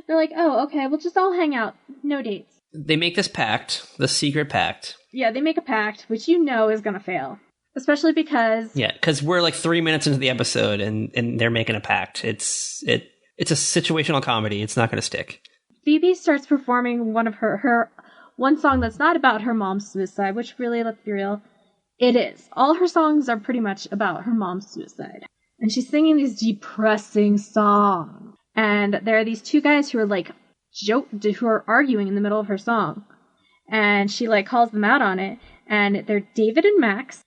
They're like, oh, okay, we'll just all hang out. No dates. They make this pact, the secret pact. Yeah, they make a pact, which you know is going to fail. Especially because... Yeah, because we're like 3 minutes into the episode and they're making a pact. It's a situational comedy. It's not going to stick. Phoebe starts performing one of her one song that's not about her mom's suicide, which really, let's be real, it is. All her songs are pretty much about her mom's suicide. And she's singing these depressing songs. And there are these two guys who are like who are arguing in the middle of her song. And she like calls them out on it. And they're David and Max.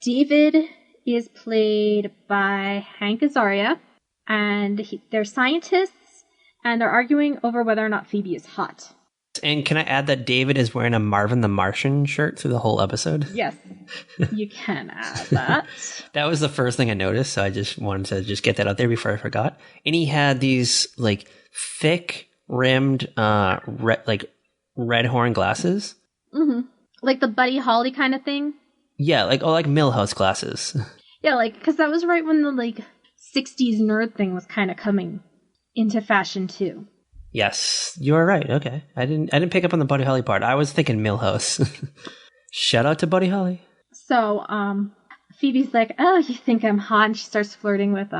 David is played by Hank Azaria. And they're scientists. And they're arguing over whether or not Phoebe is hot. And can I add that David is wearing a Marvin the Martian shirt through the whole episode? Yes, you can add that. That was the first thing I noticed, so I just wanted to just get that out there before I forgot. And he had these like thick rimmed red horn glasses. Mm-hmm. Like the Buddy Holly kind of thing? Yeah, like Millhouse glasses. Yeah, like, because that was right when the like 60s nerd thing was kind of coming into fashion too. Yes, you are right. Okay. I didn't pick up on the Buddy Holly part. I was thinking Millhouse. Shout out to Buddy Holly. So, Phoebe's like, oh, you think I'm hot? And she starts flirting with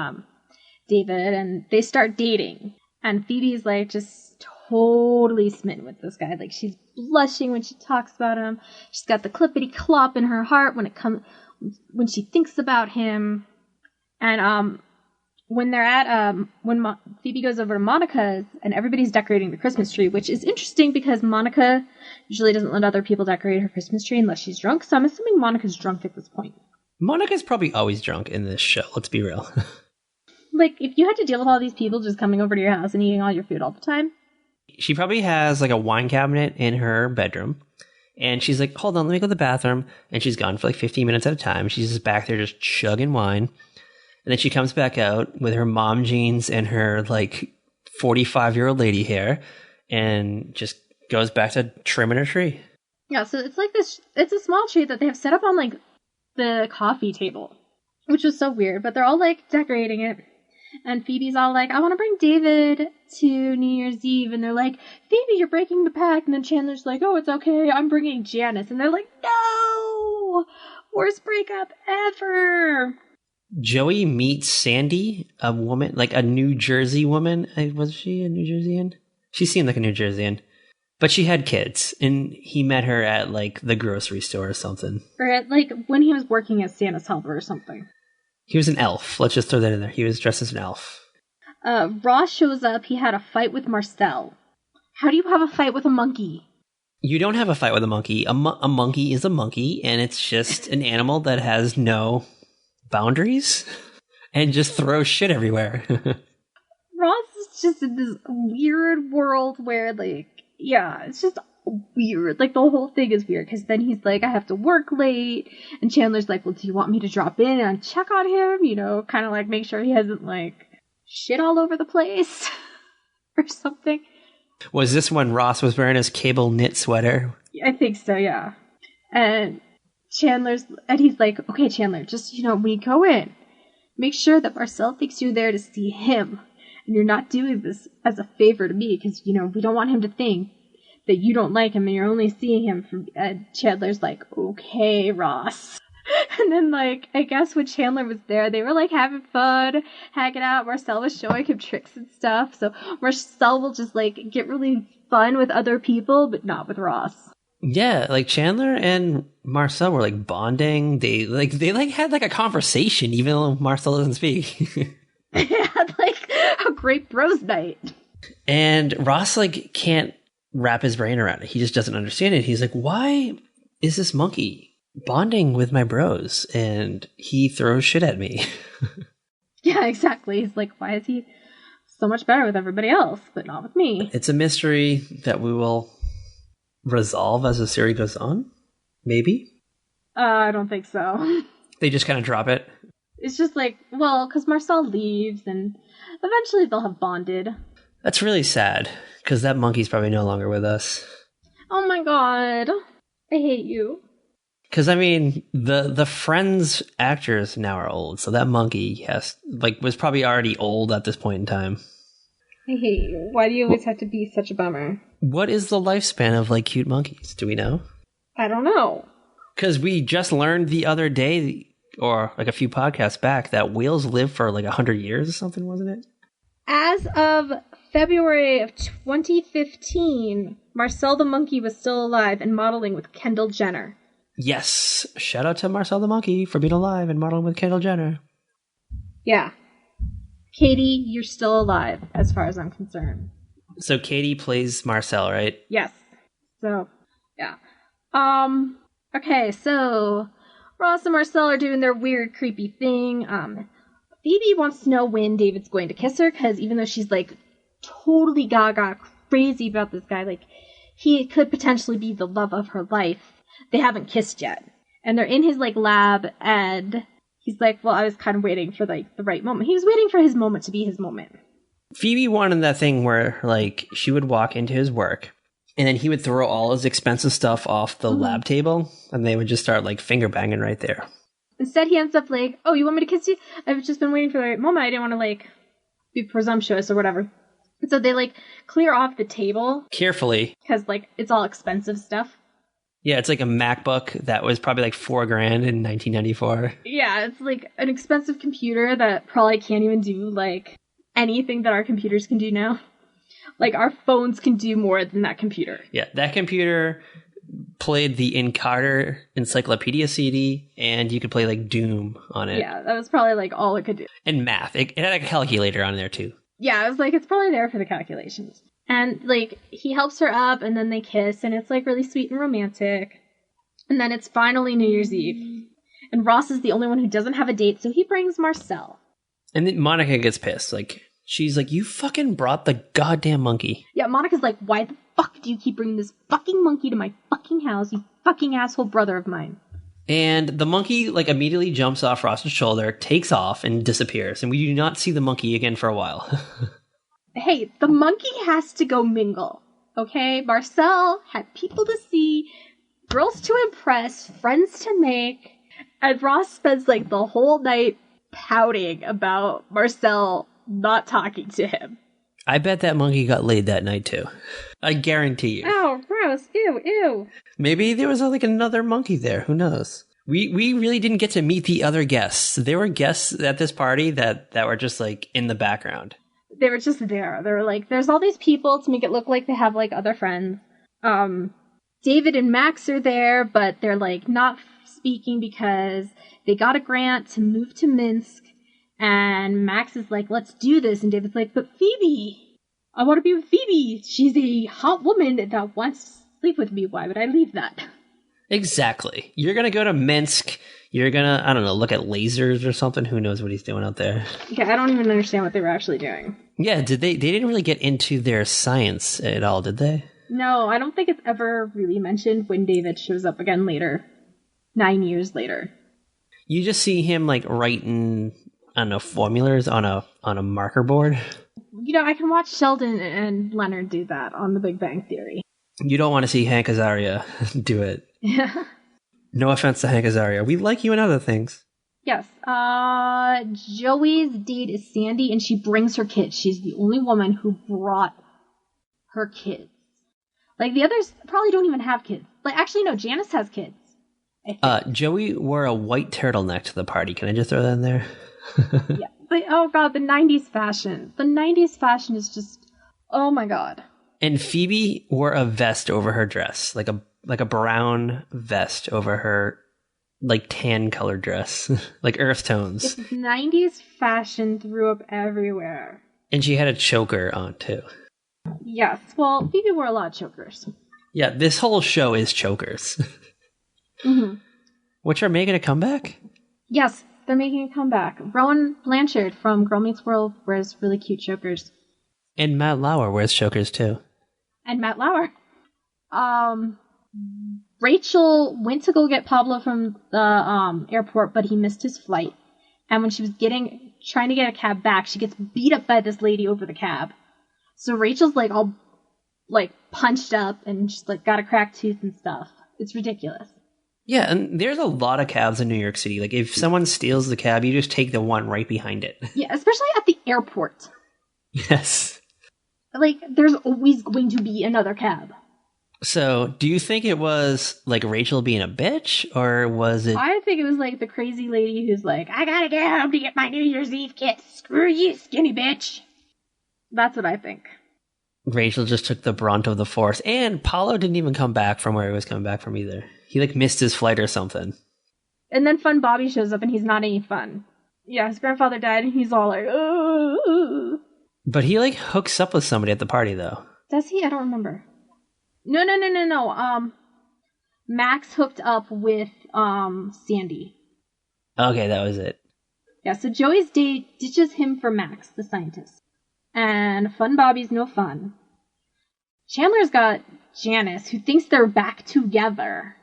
David, and they start dating. And Phoebe's like just totally smitten with this guy. Like, she's blushing when she talks about him. She's got the clippity clop in her heart when she thinks about him. And when they're at Phoebe goes over to Monica's and everybody's decorating the Christmas tree, which is interesting because Monica usually doesn't let other people decorate her Christmas tree unless she's drunk. So I'm assuming Monica's drunk at this point. Monica's probably always drunk in this show. Let's be real. Like, if you had to deal with all these people just coming over to your house and eating all your food all the time. She probably has like a wine cabinet in her bedroom. And she's like, hold on, let me go to the bathroom. And she's gone for like 15 minutes at a time. She's just back there just chugging wine. And then she comes back out with her mom jeans and her like 45-year-old lady hair and just goes back to trimming her tree. Yeah, so it's like this, it's a small tree that they have set up on like the coffee table, which was so weird, but they're all like decorating it. And Phoebe's all like, I want to bring David to New Year's Eve. And they're like, Phoebe, you're breaking the pact. And then Chandler's like, oh, it's okay. I'm bringing Janice. And they're like, no, worst breakup ever. Joey meets Sandy, a woman, like a New Jersey woman. Was she a New Jerseyan? She seemed like a New Jerseyan. But she had kids, and he met her at, like, the grocery store or something. Or at, like, when he was working as Santa's helper or something. He was an elf. Let's just throw that in there. He was dressed as an elf. Ross shows up. He had a fight with Marcel. How do you have a fight with a monkey? You don't have a fight with a monkey. A monkey is a monkey, and it's just an animal that has no boundaries and just throws shit everywhere. Ross is just in this weird world where, like, yeah, it's just weird. Like, the whole thing is weird, because then he's like, I have to work late, and Chandler's like, well, do you want me to drop in and check on him? You know, kind of like make sure he hasn't, like, shit all over the place or something. Was this when Ross was wearing his cable knit sweater? I think so, yeah. And he's like, okay, Chandler, just, you know, when you go in, make sure that Marcel thinks you're there to see him. And you're not doing this as a favor to me, because, you know, we don't want him to think that you don't like him and you're only seeing him from... Chandler's like, okay, Ross. And then, like, I guess when Chandler was there, they were, like, having fun, hanging out. Marcel was showing him tricks and stuff. So Marcel will just, like, get really fun with other people, but not with Ross. Yeah, like, Chandler and Marcel were, like, bonding. They had, like, a conversation, even though Marcel doesn't speak. They had, like, a great bros night. And Ross, like, can't wrap his brain around it. He just doesn't understand it. He's like, why is this monkey bonding with my bros? And he throws shit at me. Yeah, exactly. He's like, why is he so much better with everybody else, but not with me? It's a mystery that we will resolve as the series goes on. Maybe? I don't think so. They just kind of drop it. It's just like, well, because Marcel leaves, and eventually they'll have bonded. That's really sad, because that monkey's probably no longer with us. Oh my god. I hate you. Because, I mean, the Friends actors now are old, so that monkey was probably already old at this point in time. I hate you. Why do you always have to be such a bummer? What is the lifespan of, like, cute monkeys? Do we know? I don't know. Because we just learned the other day, or like a few podcasts back, that whales live for like 100 years or something, wasn't it? As of February of 2015, Marcel the monkey was still alive and modeling with Kendall Jenner. Yes. Shout out to Marcel the monkey for being alive and modeling with Kendall Jenner. Yeah. Katie, you're still alive, as far as I'm concerned. So Katie plays Marcel, right? Yes. So, yeah. Okay, so Ross and Marcel are doing their weird, creepy thing. Phoebe wants to know when David's going to kiss her, because even though she's, like, totally gaga crazy about this guy, like, he could potentially be the love of her life, they haven't kissed yet. And they're in his, like, lab, and he's like, well, I was kind of waiting for, like, the right moment. He was waiting for his moment to be his moment. Phoebe wanted that thing where, like, she would walk into his work, and then he would throw all his expensive stuff off the lab table, and they would just start, like, finger banging right there. Instead, he ends up like, oh, you want me to kiss you? I've just been waiting for the right moment. I didn't want to, like, be presumptuous or whatever. And so they, like, clear off the table. Carefully. Because, like, it's all expensive stuff. Yeah, it's like a MacBook that was probably like $4,000 in 1994. Yeah, it's like an expensive computer that probably can't even do, like, anything that our computers can do now. Like, our phones can do more than that computer. Yeah, that computer played the Encarter Encyclopedia CD, and you could play, like, Doom on it. Yeah, that was probably, like, all it could do. And math. It had a calculator on there, too. Yeah, I was like, it's probably there for the calculations. And, like, he helps her up, and then they kiss, and it's, like, really sweet and romantic. And then it's finally New Year's Eve. And Ross is the only one who doesn't have a date, so he brings Marcel. And then Monica gets pissed. Like, she's like, you fucking brought the goddamn monkey. Yeah, Monica's like, why the fuck do you keep bringing this fucking monkey to my fucking house, you fucking asshole brother of mine? And the monkey, like, immediately jumps off Ross's shoulder, takes off, and disappears. And we do not see the monkey again for a while. Hey, the monkey has to go mingle, okay? Marcel had people to see, girls to impress, friends to make, and Ross spends, like, the whole night pouting about Marcel not talking to him. I bet that monkey got laid that night, too. I guarantee you. Oh, gross. Ew, ew. Maybe there was, like, another monkey there. Who knows? We really didn't get to meet the other guests. There were guests at this party that were just, like, in the background. They were just there. They were like, there's all these people to make it look like they have, like, other friends. David and Max are there, but they're like not speaking because they got a grant to move to Minsk. And Max is like, let's do this. And David's like, but Phoebe, I want to be with Phoebe. She's a hot woman that wants to sleep with me. Why would I leave that? Exactly. You're going to go to Minsk. You're going to, I don't know, look at lasers or something. Who knows what he's doing out there? Yeah, I don't even understand what they were actually doing. Yeah, they didn't really get into their science at all, did they? No, I don't think it's ever really mentioned when David shows up again later. 9 years later. You just see him like writing, I don't know, formulas on a marker board. You know, I can watch Sheldon and Leonard do that on The Big Bang Theory. You don't want to see Hank Azaria do it. Yeah. No offense to Hank Azaria. We like you in other things. Yes. Joey's date is Sandy, and she brings her kids. She's the only woman who brought her kids. Like, the others probably don't even have kids. Like, actually, no, Janice has kids. Joey wore a white turtleneck to the party. Can I just throw that in there? Yeah. But, oh, God, the 90s fashion. The 90s fashion is just, oh, my God. And Phoebe wore a vest over her dress, like a brown vest over her, like, tan-colored dress, like earth tones. It's 90s fashion threw up everywhere. And she had a choker on, too. Yes, well, Phoebe wore a lot of chokers. Yeah, this whole show is chokers. Mm-hmm. Which are making a comeback? Yes, they're making a comeback. Rowan Blanchard from Girl Meets World wears really cute chokers. And Matt Lauer wears chokers, too. And Matt Lauer. Rachel went to go get Pablo from the airport, but he missed his flight. And when she was trying to get a cab back, she gets beat up by this lady over the cab. So Rachel's like all like punched up and just like got a cracked tooth and stuff. It's ridiculous. Yeah, and there's a lot of cabs in New York City. Like if someone steals the cab, you just take the one right behind it. Yeah, especially at the airport. Yes. Like there's always going to be another cab. So, do you think it was like Rachel being a bitch, or was it? I think it was like the crazy lady who's like, I gotta get home to get my New Year's Eve kit. Screw you, skinny bitch. That's what I think. Rachel just took the brunt of the force, and Paulo didn't even come back from where he was coming back from either. He like missed his flight or something. And then Fun Bobby shows up, and he's not any fun. Yeah, his grandfather died, and he's all like, ooh. But he like hooks up with somebody at the party, though. Does he? I don't remember. No. Max hooked up with Sandy. Okay, that was it. Yeah, so Joey's date ditches him for Max, the scientist. And Fun Bobby's no fun. Chandler's got Janice, who thinks they're back together.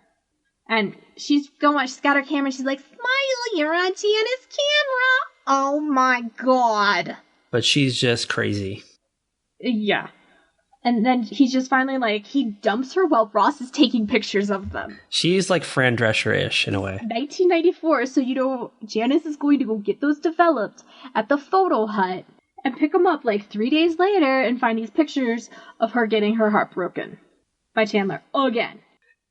And she's got her camera, and she's like, Smile, you're on Janice's camera. Oh my God. But she's just crazy. Yeah. And then he's just finally like, he dumps her while Ross is taking pictures of them. She's like Fran Drescher-ish in a way. 1994, so you know, Janice is going to go get those developed at the photo hut and pick them up like 3 days later and find these pictures of her getting her heart broken by Chandler again.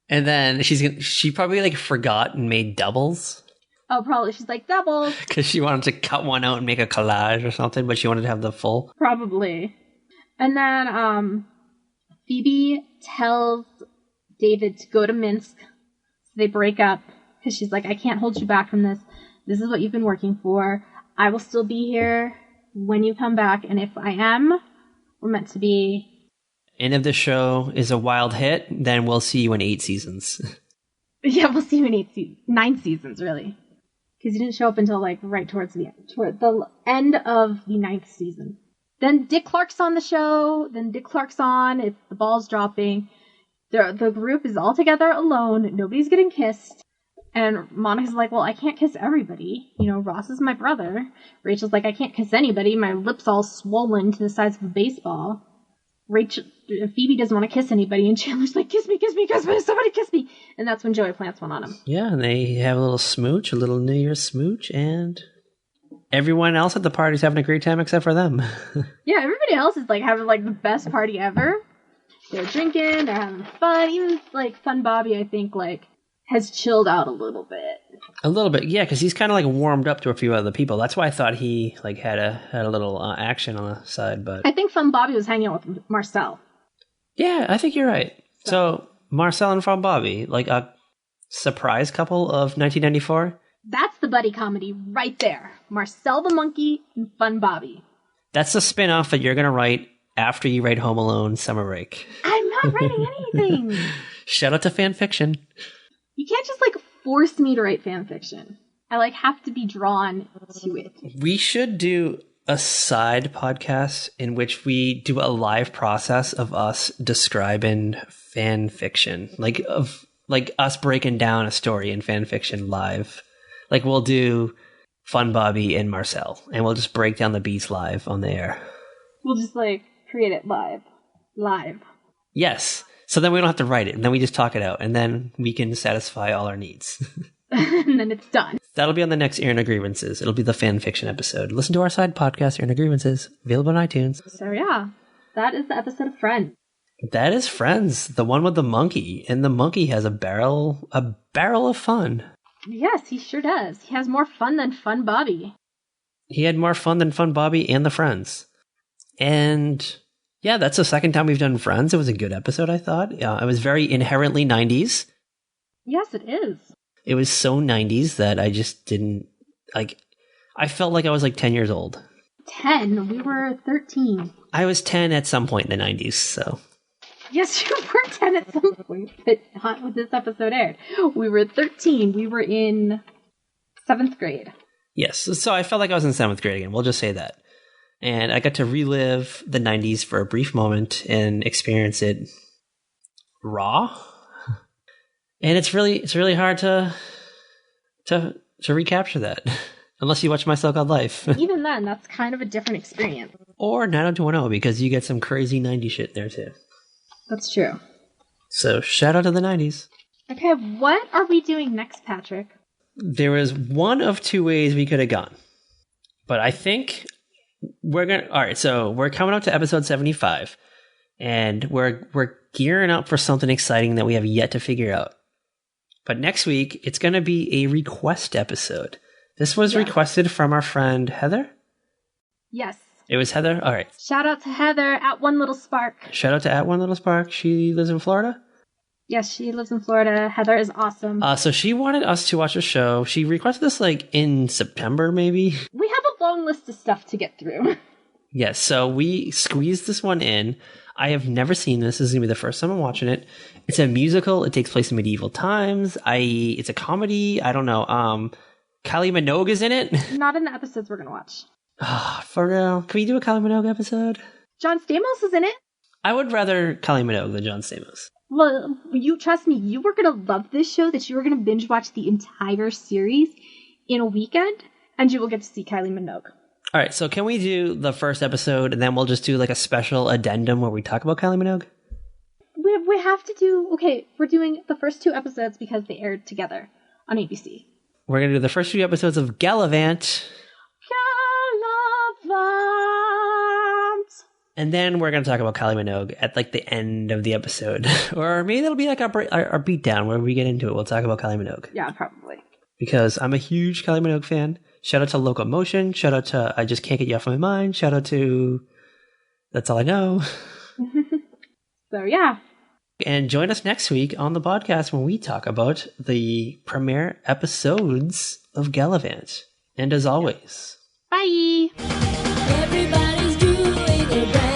And then she probably like forgot and made doubles. Oh, probably. She's like, doubles. Because she wanted to cut one out and make a collage or something, but she wanted to have the full. Probably. And then Phoebe tells David to go to Minsk. So they break up because she's like, I can't hold you back from this. This is what you've been working for. I will still be here when you come back. And if I am, we're meant to be. And if the show is a wild hit, then we'll see you in 8 seasons. Yeah, we'll see you in 9 seasons, really. Because he didn't show up until like right toward the end of the 9th season. Then Dick Clark's on the show. It's the ball's dropping. The group is all together alone. Nobody's getting kissed. And Monica's like, well, I can't kiss everybody. You know, Ross is my brother. Rachel's like, I can't kiss anybody. My lips all swollen to the size of a baseball. Phoebe doesn't want to kiss anybody. And Chandler's like, kiss me, somebody kiss me. And that's when Joey plants one on him. Yeah, and they have a little smooch, a little New Year's smooch, and everyone else at the party's having a great time except for them. Yeah, everybody else is like having like the best party ever. They're drinking, they're having fun. Even like Fun Bobby, I think, like has chilled out a little bit. A little bit, yeah, because he's kind of like warmed up to a few other people. That's why I thought he like had a little action on the side. But I think Fun Bobby was hanging out with Marcel. Yeah, I think you're right. So Marcel and Fun Bobby, like a surprise couple of 1994? That's the buddy comedy right there. Marcel the Monkey and Fun Bobby. That's the spin-off that you're going to write after you write Home Alone Summer Break. I'm not writing anything. Shout out to fan fiction. You can't just force me to write fan fiction. I have to be drawn to it. We should do a side podcast in which we do a live process of us describing fan fiction, like us breaking down a story in fan fiction live. Like we'll do Fun Bobby and Marcel, and we'll just break down the beats live on the air. We'll just create it live. Yes. So then we don't have to write it, and then we just talk it out, and then we can satisfy all our needs. And then it's done. That'll be on the next Airing of Grievances. It'll be the fan fiction episode. Listen to our side podcast, Airing of Grievances, available on iTunes. So yeah, that is the episode of Friends. That is Friends, the one with the monkey, and the monkey has a barrel of fun. Yes, he sure does. He has more fun than Fun Bobby. He had more fun than Fun Bobby and the Friends. And yeah, that's the second time we've done Friends. It was a good episode, I thought. It was very inherently 90s. Yes, it is. It was so 90s that I just didn't, I felt like I was 10 years old. 10? We were 13. I was 10 at some point in the 90s, so. Yes, you were 10 at some point, but not when this episode aired. We were 13. We were in 7th grade. Yes, so I felt like I was in 7th grade again. We'll just say that. And I got to relive the 90s for a brief moment and experience it raw. And it's really hard to recapture that. Unless you watch My So-Called Life. Even then, that's kind of a different experience. Or 90210, because you get some crazy 90s shit there too. That's true. So shout out to the 90s. Okay, what are we doing next, Patrick? There was one of two ways we could have gone. But I think alright, so we're coming up to episode 75. And we're gearing up for something exciting that we have yet to figure out. But next week, it's going to be a request episode. This was requested from our friend Heather? Yes. It was Heather? All right. Shout out to Heather at One Little Spark. Shout out to at One Little Spark. She lives in Florida? Yes, she lives in Florida. Heather is awesome. So she wanted us to watch a show. She requested this in September, maybe? We have a long list of stuff to get through. Yes, so we squeezed this one in. I have never seen this. This is going to be the first time I'm watching it. It's a musical. It takes place in medieval times. It's a comedy. I don't know. Kylie Minogue is in it. Not in the episodes we're going to watch. For real? Can we do a Kylie Minogue episode? John Stamos is in it. I would rather Kylie Minogue than John Stamos. Well, you trust me. You were going to love this show that you were going to binge watch the entire series in a weekend, and you will get to see Kylie Minogue. All right, so can we do the first episode, and then we'll just do a special addendum where we talk about Kylie Minogue? We have to do... Okay, we're doing the first 2 episodes because they aired together on ABC. We're going to do the first 2 episodes of Gallivant. And then we're going to talk about Kylie Minogue at the end of the episode. Or maybe that'll be our beatdown where we get into it. We'll talk about Kylie Minogue. Yeah, probably. Because I'm a huge Kylie Minogue fan. Shout out to Locomotion. Shout out to I Just Can't Get You Off My Mind. Shout out to That's All I Know. So, yeah. And join us next week on the podcast when we talk about the premiere episodes of Gallivant. And as always... Bye! Everybody's doing it right.